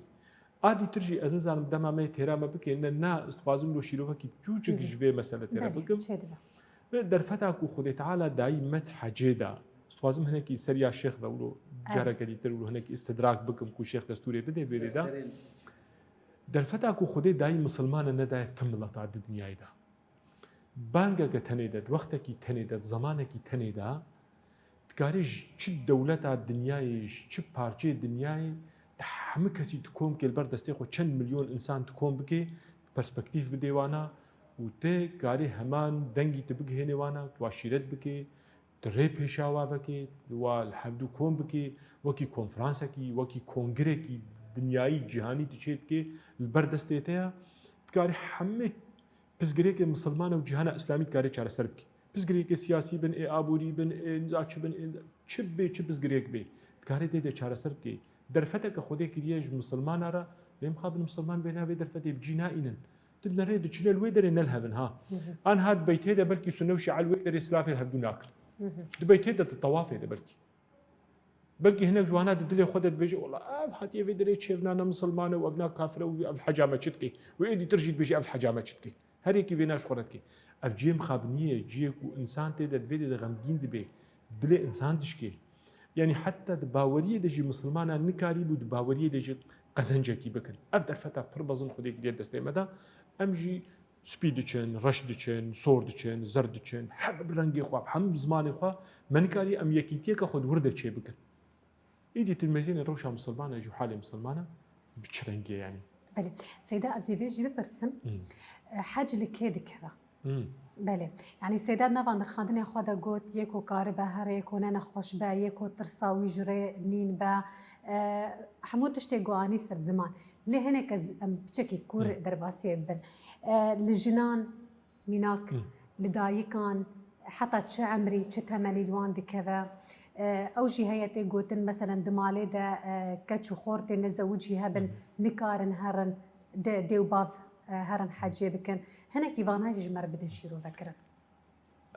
عادي ترجي أزنزان دما ما تيرا ما بكي إن النا استقازم له شيلوفا كي بجوجك جفي مسألة تيرا بكم درفتك خدي تعالى دايمت حجيدا استوازم هناك سريع الشيخ ذولو جارة كديتر ولو هناك استدراك بكم كو شيخ دستوري بدي بيريدا درفتك خدي داي مسلمان ندا تملط الدنيا دا بانجا تنيدت وقتك تنيدت زمانك تنيدا تكارج چ دولة الدنيا چ بارچه الدنيا تحمل كسي تكون كل بردستي خو چند مليون انسان تكون بكي برسبكتيف بديوانا وته كاري همان دنگي تبقى هنا وانا تواشيرت بكي تري بيشاوا بكي والحمدو كون بكي وكي كونفرانسا كي وكي كونغري كي دنياي جهاني تشيت كي البردستيتها تكاري حمي بزغريك مسلمان وجهانا اسلامي تكاري چاره سربكي بزغريك سياسي بن اي ابوري بن انزاچ بن چبي بزغريك بي تكاري دي چاره سربكي درفتك خودي كريج مسلمان ارا لم خاب المسلمان بينا في درفتي بجنائنا نريد تشيل الويدر نلهبن ها انا هاد بيت هذا بلكي سنوشي على الويدر اسلافي الهبدو ناكل بيت هذا الطواف هذا بلكي هناك جوانات الدنيا خدت بيجي والله هاتي فيدري شيفنا انا مسلمانه وابناء كافره والحجامه تشتكي وايدي ترجي بيجي الحجامه تشتكي هريكي فيناش خرتكي افجيم خابنيه جيك وانسان تدا فيدي غمجين دبي دلي انسان تشكي يعني حتى باوريه دجي مسلمانه نكاري بود باوريه دجي قزنجكي بكن افدر فتا بربزن خديك ديال دستي مدى امجي سپی دچن ڕەش دچن سۆر دچن زەر دچن هەر بە ڕەنگی خوا هەم زمانی خوا منکاری ئەم یەکیتیەکە خۆت وردە چێ بکەن ئیدی تلمێزینە ڕەوشە مسلمانە ژ حالی مسلمانە بچرەنگێ ینی بله سيدة أزيفيجي ببرسم حج لكيد كذا بله يعني سيدات نبان درخاندني خوادا قوت يكو كاربا هر يكو نانا خوش با يكو ترساوي جري نين با حمود تشتي قواني سر زمان ليه هناك بشكي كور درباسي بن لجنان ميناك لدايكان حتى تش عمري تش تمني الوان دي كذا او جي هيتي قوتن مثلا دمالي دا كاتشو خورتي نزوجيها بن نكارن هرن ديو باف هرن حاجي بكن هنا كيفان هاجي جمر بدن شيرو ذكرن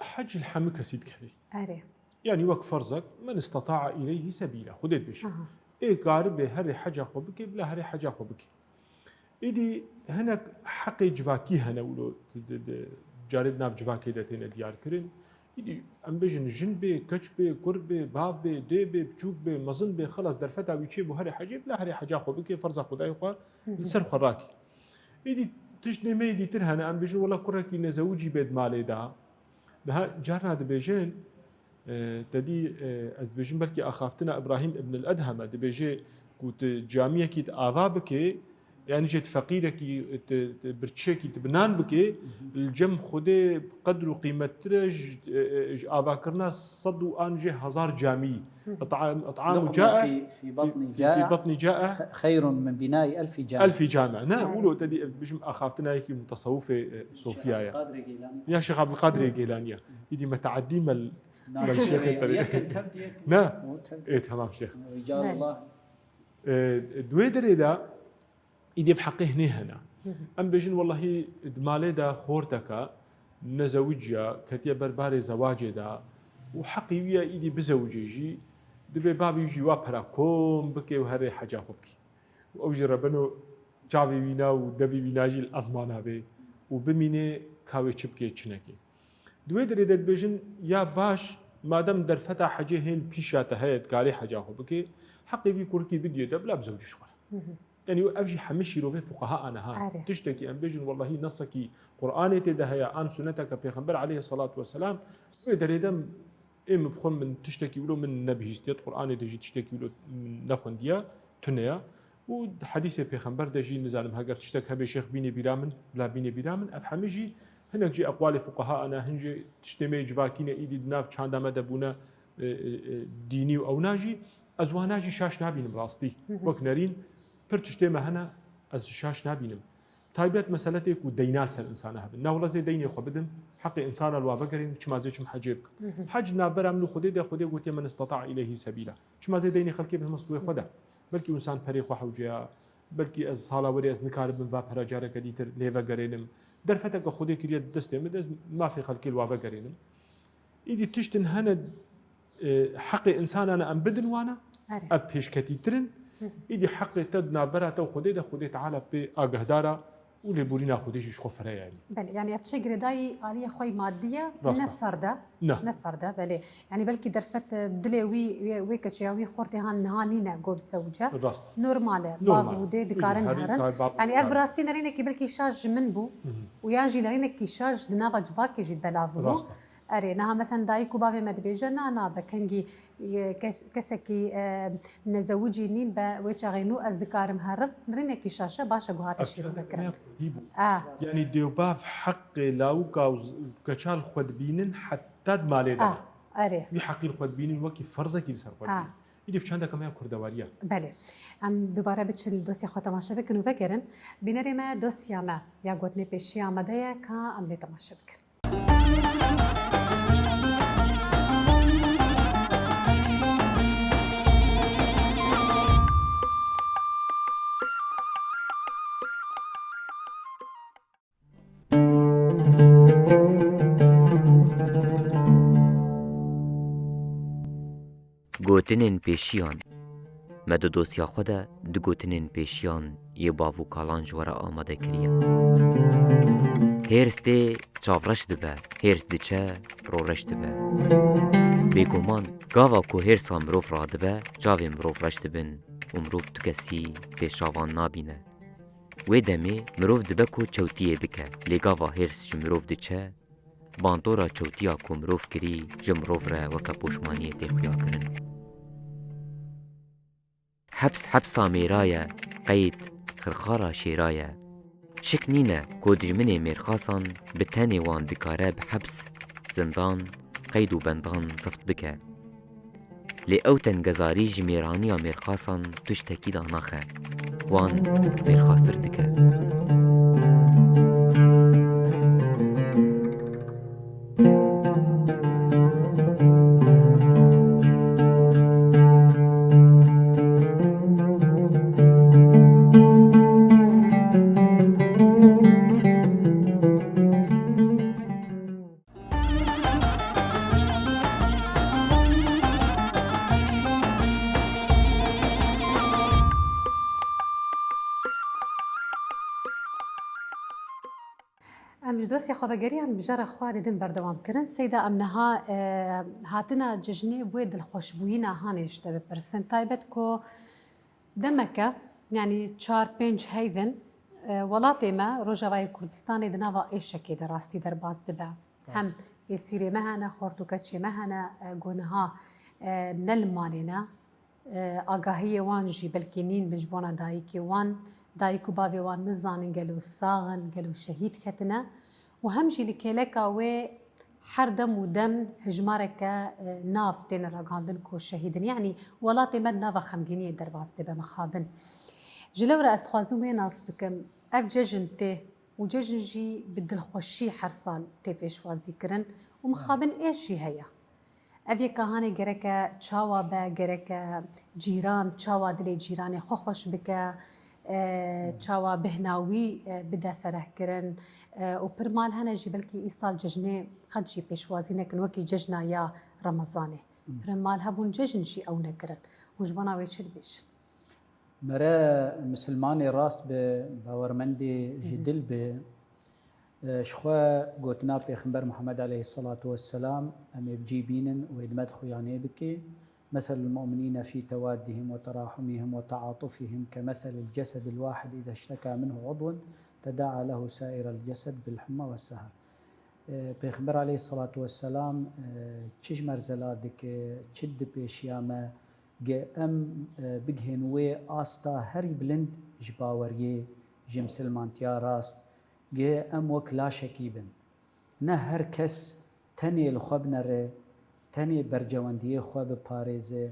حج الحمك سيد كذي اري يعني وك فرزك من استطاع اليه سبيلا خديت بش ايه قارب هري حاجه خو بك بلا هري حاجه خو بك ايدي هناك حق جواكي هنا ولو جاردنا بجواكي دتين ديار كرين إدي أم بيجن جن بي كش بي كور بي باف بي دي بي بچوك بي مزن بي خلاص درفتا ويشي بو هري حاجة بلا هري حاجة خو بكي فرزا خداي خوا لسر خراكي إدي تشني ما يدي ترهنا أم بيجن ولا كركي نزوجي بيد مالي دا ده جارنا دبيجين تدي از بيجن بلكي أخافتنا إبراهيم ابن الأدهم دبيجي كوت جامية كيت آذا بكي يعني جيت فقيرة كي برتشيكي تبنان بكي الجم خده قدر وقيمة ترج أذاكرنا صدو أنجي 1000 جامي أطعام جاء في بطني جاء خير من بناء 1000 جامع 1000 جامع نعم قولوا تدي بجم أخافتنا هيك متصوفة صوفيا يا شيخ عبد القادر الجيلاني يدي متعدي مال الشيخ نعم إيه تمام شيخ رجال الله دويدري دا إيدي في حقه هنا أم بيجن والله مالي دا خورتك نزوجيا كتيا برباري زواجي دا وحقي ويا إيدي بزوجيجي دبي بابي يجي وابرا كوم بكي وهري حاجة خبكي وأوجي ربنو جاوي وينا ودبي ويناجي الأزمانة بي وبميني كاوي چبكي چنكي دوي دري دا بيجن يا باش مادام در فتح حاجة هين بيشاته هيت كاري حاجة خبكي حقي في كوركي بديو دا بلا بزوجي شخرا يعني أفجي حمشي روفي فقهاء أنا ها تشتكي أن بيجن والله نصكي قرآن تدهيا عن سنتك بيغمبر عليه الصلاة والسلام ويدريدم إم بخون من تشتكي ولو من نبي استيت قرآن تجي تشتكي ولو من نخون ديا تنيا وحديث بيغمبر دجي نزالم هاجر تشتكي هبي شيخ بيني بيرامن لا بيني بيرامن أفحمجي هناك جي أقوال فقهاء أنا هنجي تشتمي جواكينا إيدي دناف چاندا مدبونا ديني أو ناجي أزواناجي شاش نابين براستي وكنارين پرتشتێمە هەنا ئەس شاش نبینم تایبەت مەسەلەتێک و دەینال سەر ئینسانە هەبن ناوڵەزێ دەینێ خۆ بدم حەقی ئینسانە لواڤەگەرین چمازێکم حەجێ بکەم حەج نابەرام و خودێ دەخودێ گوتێ من استطاع إليه سبيلا چمازێ دەینێ خەڵکێ بە مەسڵوێ خۆدا بەلکی ئینسان پەرێ خۆ حەوجەیە بەلکی ئەز ساڵاوەری ئەز نکارم بم وا پەراجارەکە دیتر لێڤەگەرێنم دەرفەتەکە خودێ کریە دەستێمە دەست مافی خەڵکی لواڤەگەرێنم ئیدی تشتن هەنە حەقی ئینسانانە ئەم بدن وانە ئەف پێشکەتی ترن إيدي حقي تدنا برا خدي ده خدي تعالى بأجهدارا ولي بورينا خديش خفرة يعني. بل يعني أفتشي قرداي آلية خوي مادية نفردة نفردة بلي يعني بلكي درفت بدلي وي كتشياوي خورتي هانينا قوب سوجة نورمالة بافودي دكارن هرن يعني أبراستي نرينا كي بلكي شاج منبو وياجي نرينا كي شاج دنافا جواكي جيد بلافو أري نها مثلا دايكو بافي مدبيجة أنا بكنجي كسكي نزوجي نين بويشاغينو أصدقائهم هرب نرينا كي شاشة باشا جوهات الشيرو بكرة يعني ديوباف حق لاوكا كشال خد بينن حتى مالنا أري في حق الخد بينن وكي فرزك يصير خد إذا في عندك كمان كردوالية بله أم دوباره بتشل الدوسيا خو تماشا بكن وفكرن بينري ما دوسيا ما يا قوتني بيشيا مدايا كا عملي تماشا بكن گوتنین پیشیان مدو دوسیا خدا دو گوتنین پیشیان یه باو کالان جوارا آماده کریه هرس ده چاورش دبه هرس ده چه رو رش دبه بگومان گاوا کو هرسا مروف را دبه جاوی مروف رش دبن و مروف تو کسی پیشاوان نابینه وی دمی مروف دبه کو چوتیه بکه لگاوا هرس جی مروف دچه باندورا چوتیا کو مروف کری جی مروف را وکا پوشمانی تخویا کرن. حبس میرایه قید خرخارا شیرایه شک نینه کو دجمن میرخاسان به تنی وان دکاره به حبس زندان قید و بندان زفت بکه لی اوتن گزاری جی میرانی و میرخاسان توش تکید آناخه وان میرخاستر دکه. ام جدوسي خبرگریان بجار خواد دم بردوام کرن سیدا امنها هاتنا ججنه بود الخوشبوینا هانش تبع پرسنت تایبت کو دمکه يعني 4-5 هيفن ولاتی ما روجاوای کردستان دنوا ایشکی دراستی در باز دبا هم يسيري مهنا خورتوكاتشي مهنا گونها نل مالنا آگاهی وان جی بلکینین بجبونا دایکی وان دایکو باوی وان نزانن گلو ساغن گلو شهید کتنا و همجی لکیلکا و هر دم و دم هجمارك ناف تين الرقاندن كو شهيدن يعني ولاتي مد نافا خمجينية درباس تبا مخابن جلورة استخوازو ميناس بكم اف ججن تي وججن جي بدل خوشي حرصال تي بيشوازي كرن ومخابن ايش هيا افي كهاني جركا تشاوا با جركا جيران تشاوا دلي جيراني خوش بك تشاوا بهناوي بدا فرح كرن وبرمال هنا جي بلكي إيصال ججنة قد جي بيشوازي نكن وكي ججنا يا رمضاني برمال هبون ججن شي أو نكرن وجبنا ويشد بيش مرا مسلماني راست باورمندي جدل ب شخوا قوتنا بيخنبر محمد عليه الصلاة والسلام أمي بجيبين ويدمد خياني بكي مثل المؤمنين في توادهم وتراحمهم وتعاطفهم كمثل الجسد الواحد إذا اشتكى منه عضو تداعى له سائر الجسد بالحمى والسهر. بيخبر عليه الصلاة والسلام تشج مرزلادك تشد بيشيامة ام بجهن وي آستا هري بلند جباوريه جمسل مانتيا راست ام وكلا شكيبن نه هر كس تني الخبنره تني برجوانديه خواب باريزه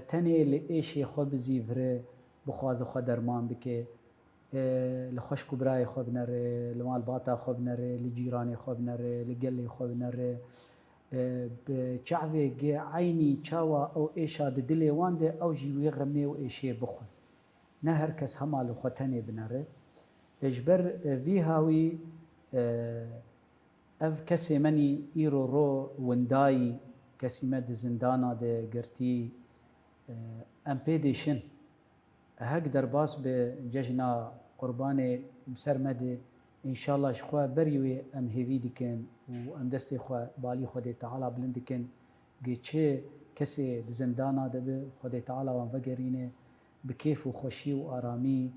تني لإيشي خواب زيفره بخواز خو درمان بكي لخوش كبراي خواب نره لمال باتا خواب نره لجيراني خواب نره لقلي خواب نره بشعبي جي عيني تشاوا او ايشا دلي وانده او جيوي غمي و ايشي بخون نهر كس هما لخو تني بنره اجبر في هاوي اف كسي مني ايرو رو ونداي كسي مد زندانا ده قرتي ام بيديشن هك درباس بججنا قرباني مسرمده ان شاء الله شخوا بريوي ام هيفي ديكن وام دستي خوا بالي خدي تعالى بلندكن جيتشي كسي زندانا ده خدي تعالى وان فقرينه بكيف وخوشي وارامي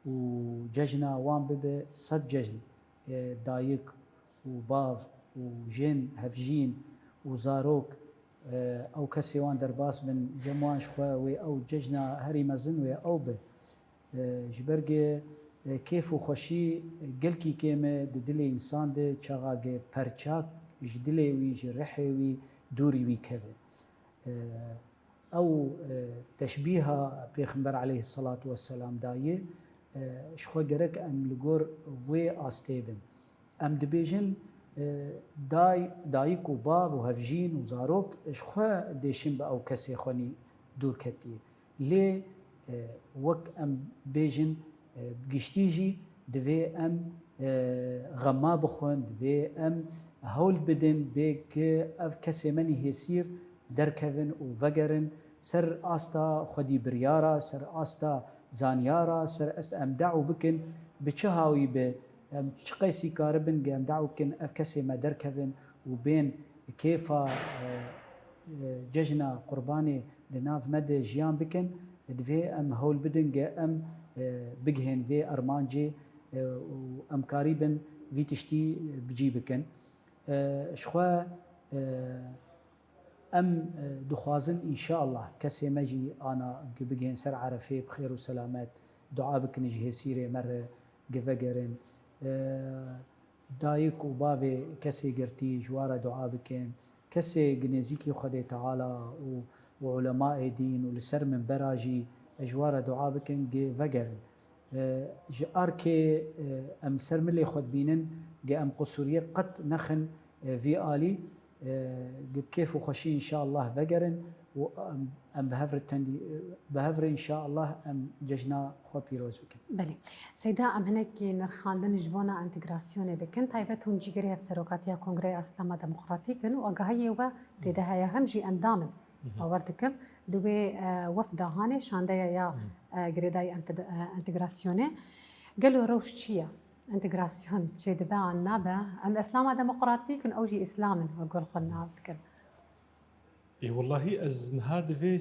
وججنا وان ببه صد ججن دايك وباف وجن هفجين وزاروك او كسي وان درباس من جموان شخواوي او ججنا هري مزنوي او به جبرگه كيف وخوشي قلكي كيمه دلي انسان ده چاغاگه پرچاك جدلي وي جرحي وي دوري وي كذا او تشبيهها بيغمبر عليه الصلاة والسلام دايه شخوا گرك ام لغور وي آستيبن ام دبيجن دايك وباv وهفجين وزاروك شخوا ديشن با او كسي خوني دور كتي لي وك ام بيجن بگشتيجي دوي ام غما بخون دوي ام هول بدن بك اف كسي مني هيسير دركفن وفقرن سر آستا خدي بريارا سر آستا زانيارا سر است ام دعو بكن بچهاوي ب ام قيسي كاربن ام دعو بكن اف كسي ما دركفن وبين كيف ججنا قرباني لناف مد جيان بكن دوی ام هول بدن جا ام بجهن في ارمانجي وام قريبا في تشتي بجيبكن شخوا ام دخوازن ان شاء الله كسي مجي انا بجهن سر عرفه بخير وسلامات دعاء بكن جهه سيره مره جفجرن دايك وبافي كسي قرتي جواره دعاء بكن كسي جنزيكي خدي تعالى وعلماء دين ولسر من براجي اجواره دعاء بكن جفجرن اركي ام سرملي خد بينن جا ام قصوريه قد نخن في الي كيف وخشي ان شاء الله فجرن وام بهفر التندي بهفر ان شاء الله ام ججنا خو بيروز بكن بله سيدا ام هناك نرخاندن جبونا انتجراسيون بكن تايبتون جيجري في سروكاتيا كونغري اسلام ديمقراطيكن واغاهي وبا تدها همجي اندامن وردكم دوي وفد هاني شانديا يا جريداي انتجراسيون قالوا روش تشيا انتجراسيون شي دبا النابا ام اسلام ديمقراطيك اوجي اسلام وقول خلنا بتكلم اي والله از نهاد في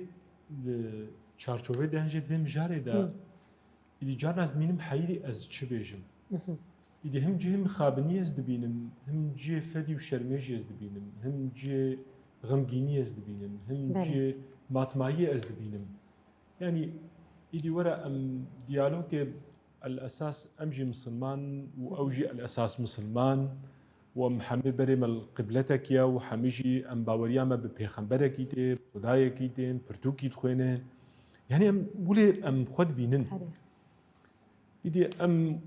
چارچوبه دنجت في مجاري دا إذا جارنا از مينم حيري از چه بيجم إذا هم جه مخابني از دبينم هم جه فدي وشرميجي از دبينم هم جه غمگيني از دبينم هم جه ماتمايي از دبينم يعني إذا ورا ام ديالوج الأساس أمجي مسلمان وأوجي الأساس مسلمان ومحمد بريم القبلتك يا وحميجي أم باورياما ببيخنبرك يتي خدايك يتي برتوكي تخوينه يعني أم بولي أم خد بينن إدي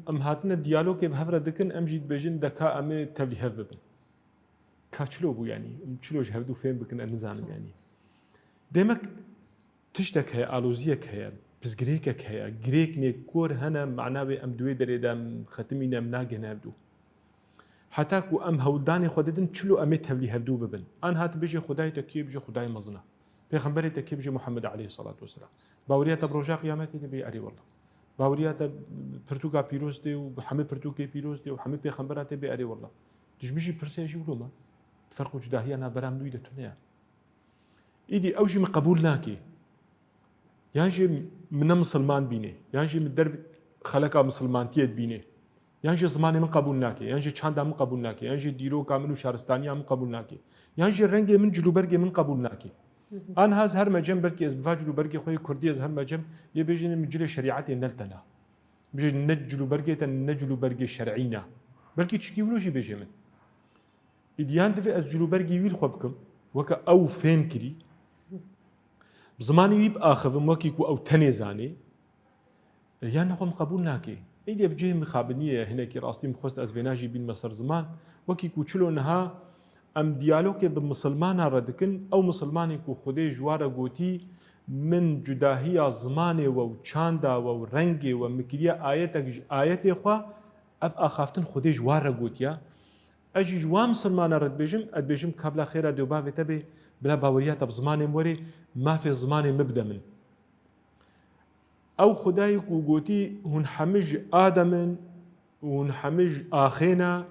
أم هاتنا ديالوج بهفرة دكن أمجي بيجن دكا أمي تبلي هف ببن كاتشلو بو يعني مشلوش هفدو فين بكن أنزانم يعني ديمك تشتك هي آلوزيك هي بس جريكك هي جريك نيكور هنا معناه أم دوي دريدام ختمينا مناجه نبدو حتى كو أم هولداني خددن شلو أميت هبلي هبدو ببن أن هات بيجي خداي تكيب بيجي خداي مزنا بيخنبري تكيب بيجي محمد عليه الصلاة والسلام باوريات بروجا قيامتي تبي أري والله باوريات برتوكا بيروز دي وحمي برتوكي بيروز دي وحمي بيخنبرات تبي أري والله تجميجي برسيجي ولوما تفرقوا جداهي أنا برام دويدة تنيا إيدي أوجي من قبولناكي يانجي من مسلمان بيني يانجي من درب خلقا مسلمان تيت بيني يانجي زماني من قبولناكي يانجي چاندا من قبولناكي يانجي ديرو كامل وشارستانيا من قبولناكي يانجي رنگي من جلوبرگي من قبولناكي ان هاز هر مجم بلكي از بفا جلوبرگي خوي كردي از هر مجم يبيجي من جل شريعتي نلتنا بيجي نجلوبرگي تن نجلوبرگي شرعينا بلكي تشكي ولوجي بيجي من إديان دفي از جلوبرگي ويل خوبكم وكا او فهم كري بزماني يب آخذ موكيكو أو تنزاني يعني نقوم قبول ناكي إيدي في جهة مخابنية هناك راستي مخوست أزفيناجي بين مصر زمان وكيكو تشلو نها أم ديالوكي بمسلمان ردكن أو مسلماني كو خدي جوارا قوتي من جداهية زماني وچاندا ورنگي ومكريا آياتي خوا أف آخافتن خدي جوارا قوتيا أجي جوا مسلمان رد بيجم كابلا خيرا دوبا في تبي بلا باوريات بزماني موري ما في زماني مبدا من او خدايك وقوتي هن حمج آدم وهن حمج آخينا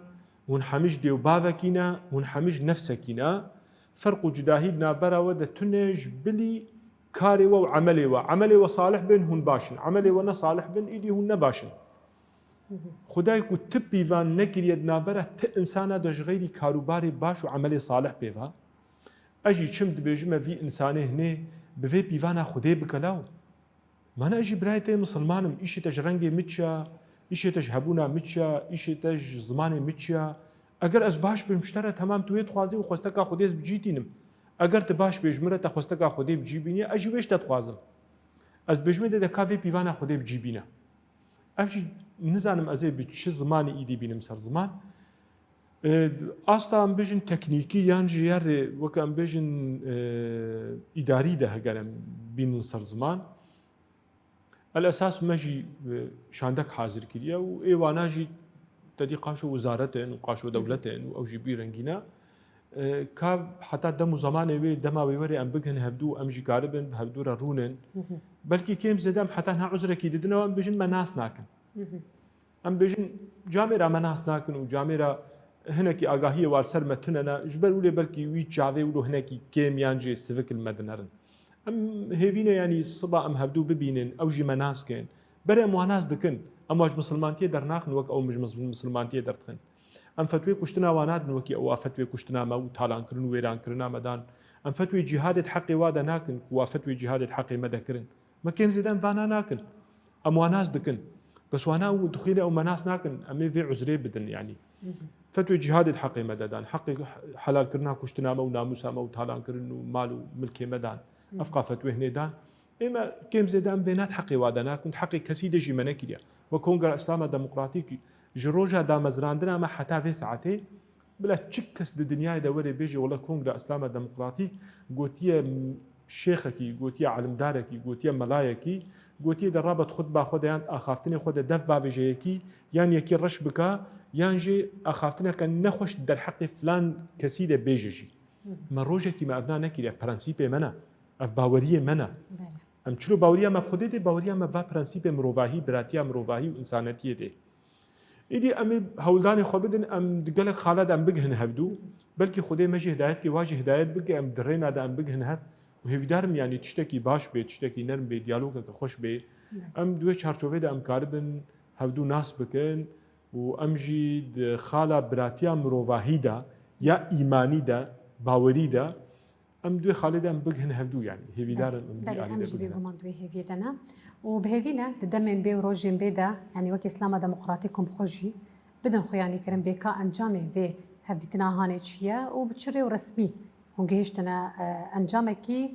وهن حمج ديوبافكينا وهن حمج نفسكينا فرق جداهيدنا برا ودا تنج بلي كاري وعملي وعملي وصالح بن هن باشن عملي ونا صالح بن ايدي هن باشن خدايك وتبي فان نكر يدنا برا انسانا دج غيري كاروباري باش وعملي صالح بيفا اجي چمد بيجمه في انسانه هنا بفي بيفانا خدي بكلاو ما انا اجي برايتي مسلمانم ايشي تج رنگي متشا ايشي تج هبونا متشا ايشي تج زماني متشا اگر از باش بمشترى تمام تويت خوازي وخستكا خديز بجيتينم اگر تباش بيجمره تخستكا خدي بجيبيني اجي ويش تتخوازم از بيجمه ده كافي بيفانا خدي بجيبينا افجي نزانم ازي بچ زماني ايدي بينم سر زمان ئاستا ئەم بژن تەکنیکی یان ژیار وەکە ئەم بێژن ئیداری دەهەگەرم بینن سەر زمان الأساس مەژی شاندەك حاضر کردیە و ئێواناژی تەدی قاش و وزارەتن و قاش و دەولەتن و ئەوژی بیرەنگینە کا حتا دەم و زمانێ وێ دەماوەی وەرێ ئەم بگەن هەفتوو ئەمژی کارە بن هەفتوورە ڕوونن بەلکی کێم زەدەم حتا ها عوزرێکی ددنەوە ئەم بژن مە ناس ناکەن ئەم بێژن جامێرا مە ناس ناکەن و جامێرا هناكي آگاهية وارسر متننا جبر ولي بلكي وي چاوي ولو هناكي كيم يانجي سيفيك المدنرن ام هيفينا يعني صبا ام هفدو ببينن او جي مناس كان بري مواناس دكن ام واج مسلمانتي درناخن وك او مش مسلمانتي درتخن ام فتوی کشتنا واناد نوکی او فتوی کشتنا ما تالان کرن ویران کرنا مدان ام فتوی جهاد حقی وادا ناکن و فتوی جهاد حقی مدا کرن ما كيم زيدان فانا ناكن ام وناس دكن بس وانا ودخيل او مناس ناكن امي في عذري بدن يعني فتوی جهاد حقی مدان حقي حلال کرنا کشتنا ما وناموس ما تالان کرن ومال ملكي مدان افقا فتوی هنيدان اما كيم زيدان فينات حقي وادا ناكن حقي كسيده جي منكيا وكونغر اسلام ديمقراطيكي جروجا دا مزراندنا ما حتى في ساعتين بلا تشكس الدنيا دوري بيجي ولا كونغرا اسلام ديمقراطيك قوتيه شيخكي قوتيه علمداركي قوتيه ملايكي قوتيه درابط خطبه خديان اخافتني خد دف بافيجيكي يعني يكي رش بكا يانجي اخافتنا كان نخش در حق فلان كسيده بيجي ما روجكي ما ابنا نكي برانسيبي منا اف باوريه منا ام تشلو باوريه ما بخدي دي باوريه ما با برانسيبي مروواهي براتيا مروواهي وانسانيتي دي ایدی امی هولدانی خواب بدن ام دقلق خالد ام بگهن هفدو بلکه خودی مجه هدایت کی واجه هدایت بگه ام درین آده ام بگهن هف و هفدارم یعنی تشتکی باش به تشتکی نرم به دیالوگ که خوش به ام دوی چارچوبه ده ام کاربن هفدو ناس بکن و ام جید خالا براتیا مروواهی ده یا ایمانی ده باوری ده ام دوی خالد ام بگهن هفدو يعني هفدارم ام جی بگمان دوی هفیدنا وبهذينا تدمن بي وروجين بيدا يعني وكي اسلام ديمقراطيكم بخوجي بدن خوياني كرم بيكا انجامي في هفديتنا هاني تشيا وبتشري ورسمي هونجيشتنا انجامكي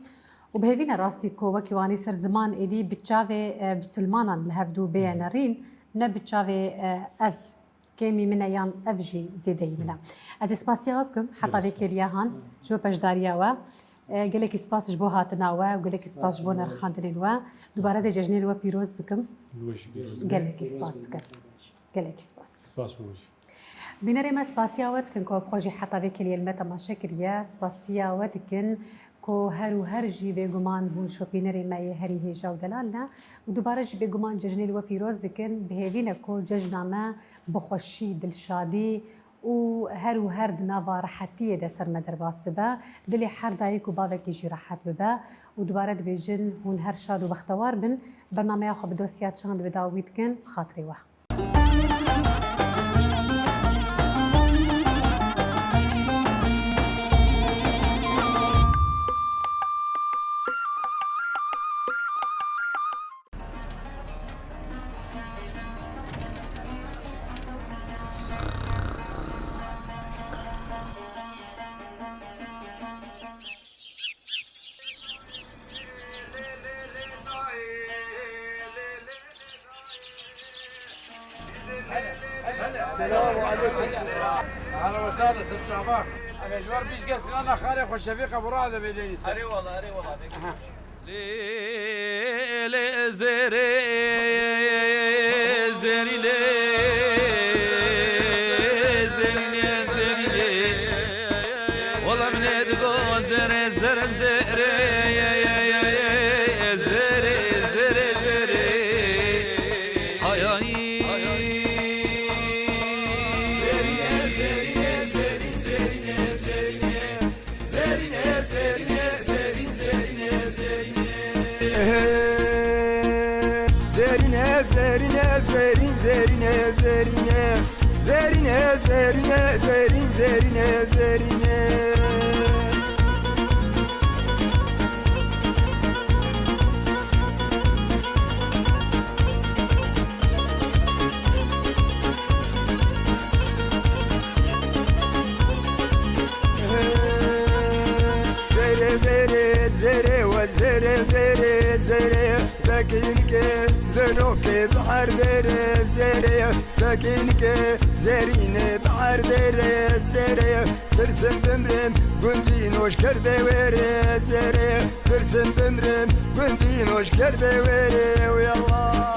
وبهذينا راستي كو وكي واني سر زمان ايدي بتشافي بسلمانا لهفدو بينارين نبتشافي اف كيمي من ايام اف جي زيدي منا از اسباسيا بكم حتى ذيك الياهان جو باش دارياوا قال لك سباس جبو هاتنا وقال لك سباس جبو نرخاندرين و دوباره زي ججني لو بيروز بكم قال لك سباس قال لك سباس بوجي بنري ما سباسيا وقت كن كو بروجي حتى بك اللي المتا ما شكريا سباسيا وقت كن كو هرو هرجي بيغمان بون شو بينري ما هري هي جو دلالنا ودوباره جي بيغمان ججني لو بيروز دكن بهيفينا كو ججنا ما بخوشي دلشادي و هر و هر دناوا راحتیه ده سر مدرباس با دلی هر دایک و باوکی جی راحت ببا و دوباره دبیجن هون هر شاد و بختوار بن برنامه خو بدوسیات شاند بداوید کن خاطری و السلام عليكم. اهلا وسهلا ست شعبان. ابي جوار بيش قصر انا خالي خوش شفيق ابو راده بيديني. اري والله اري والله. لي زري زري لي زري زري والله من يدقو زري زرم زري زري زري زري هاي هاي لكنك زنوك بحر دير الزرية لكنك زرين بحر دير الزرية ترسم بمرم قندين وش كربي ويري الزرية ترسم بمرم قندين وش كربي ويري ويالله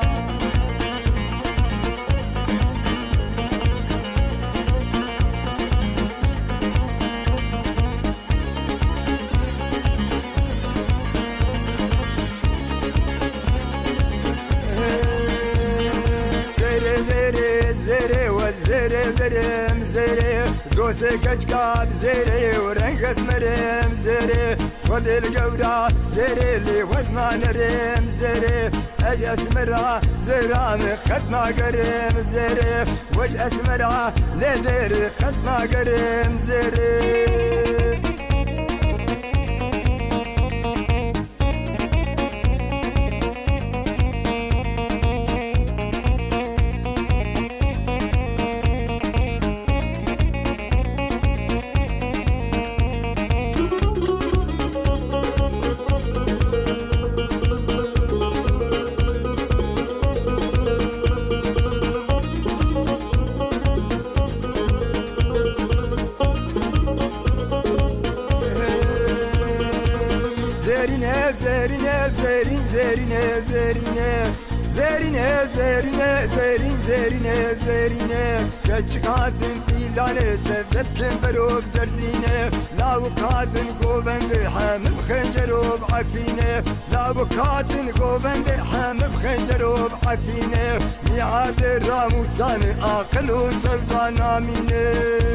زرم زري قوسك اشكال زري ورنقص مرم زري خذ الجورة زري اللي وزنا نرم زري اج اسمرها زرام ختنا قرم زري وج اسمرها لزري ختنا قرم زري زرينه كتشك هاتن تيلانه تذبكن بروب درزينه لاوك هاتن قوبند حام بخنجرو بعفينه لاوك هاتن قوبند حام بخنجرو بعفينه ميعاد الراموسان عقل وسلطان امينه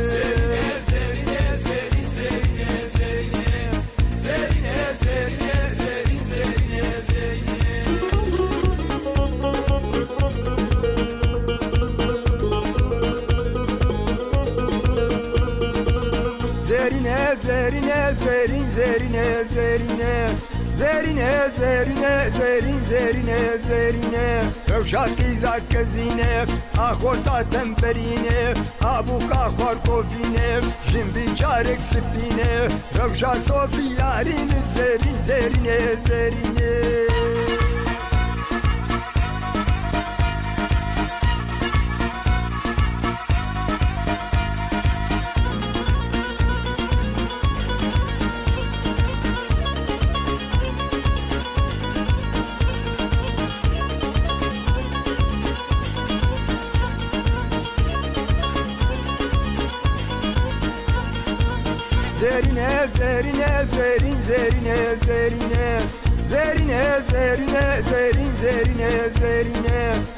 زرينه روشاكي ذاك الزينه اخوتا تنبرينه ابوك اخور كوفينه جنبي شارك سبينه روشا صوفي يارين زرينه زرينه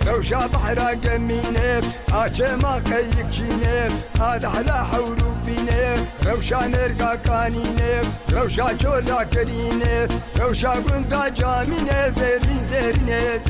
روشا بحرا قمينه ما كيكشينه هذا على حوروبينه روشا نرقا كانينه روشا شولا كرينه روشا قندا جامينه زرينه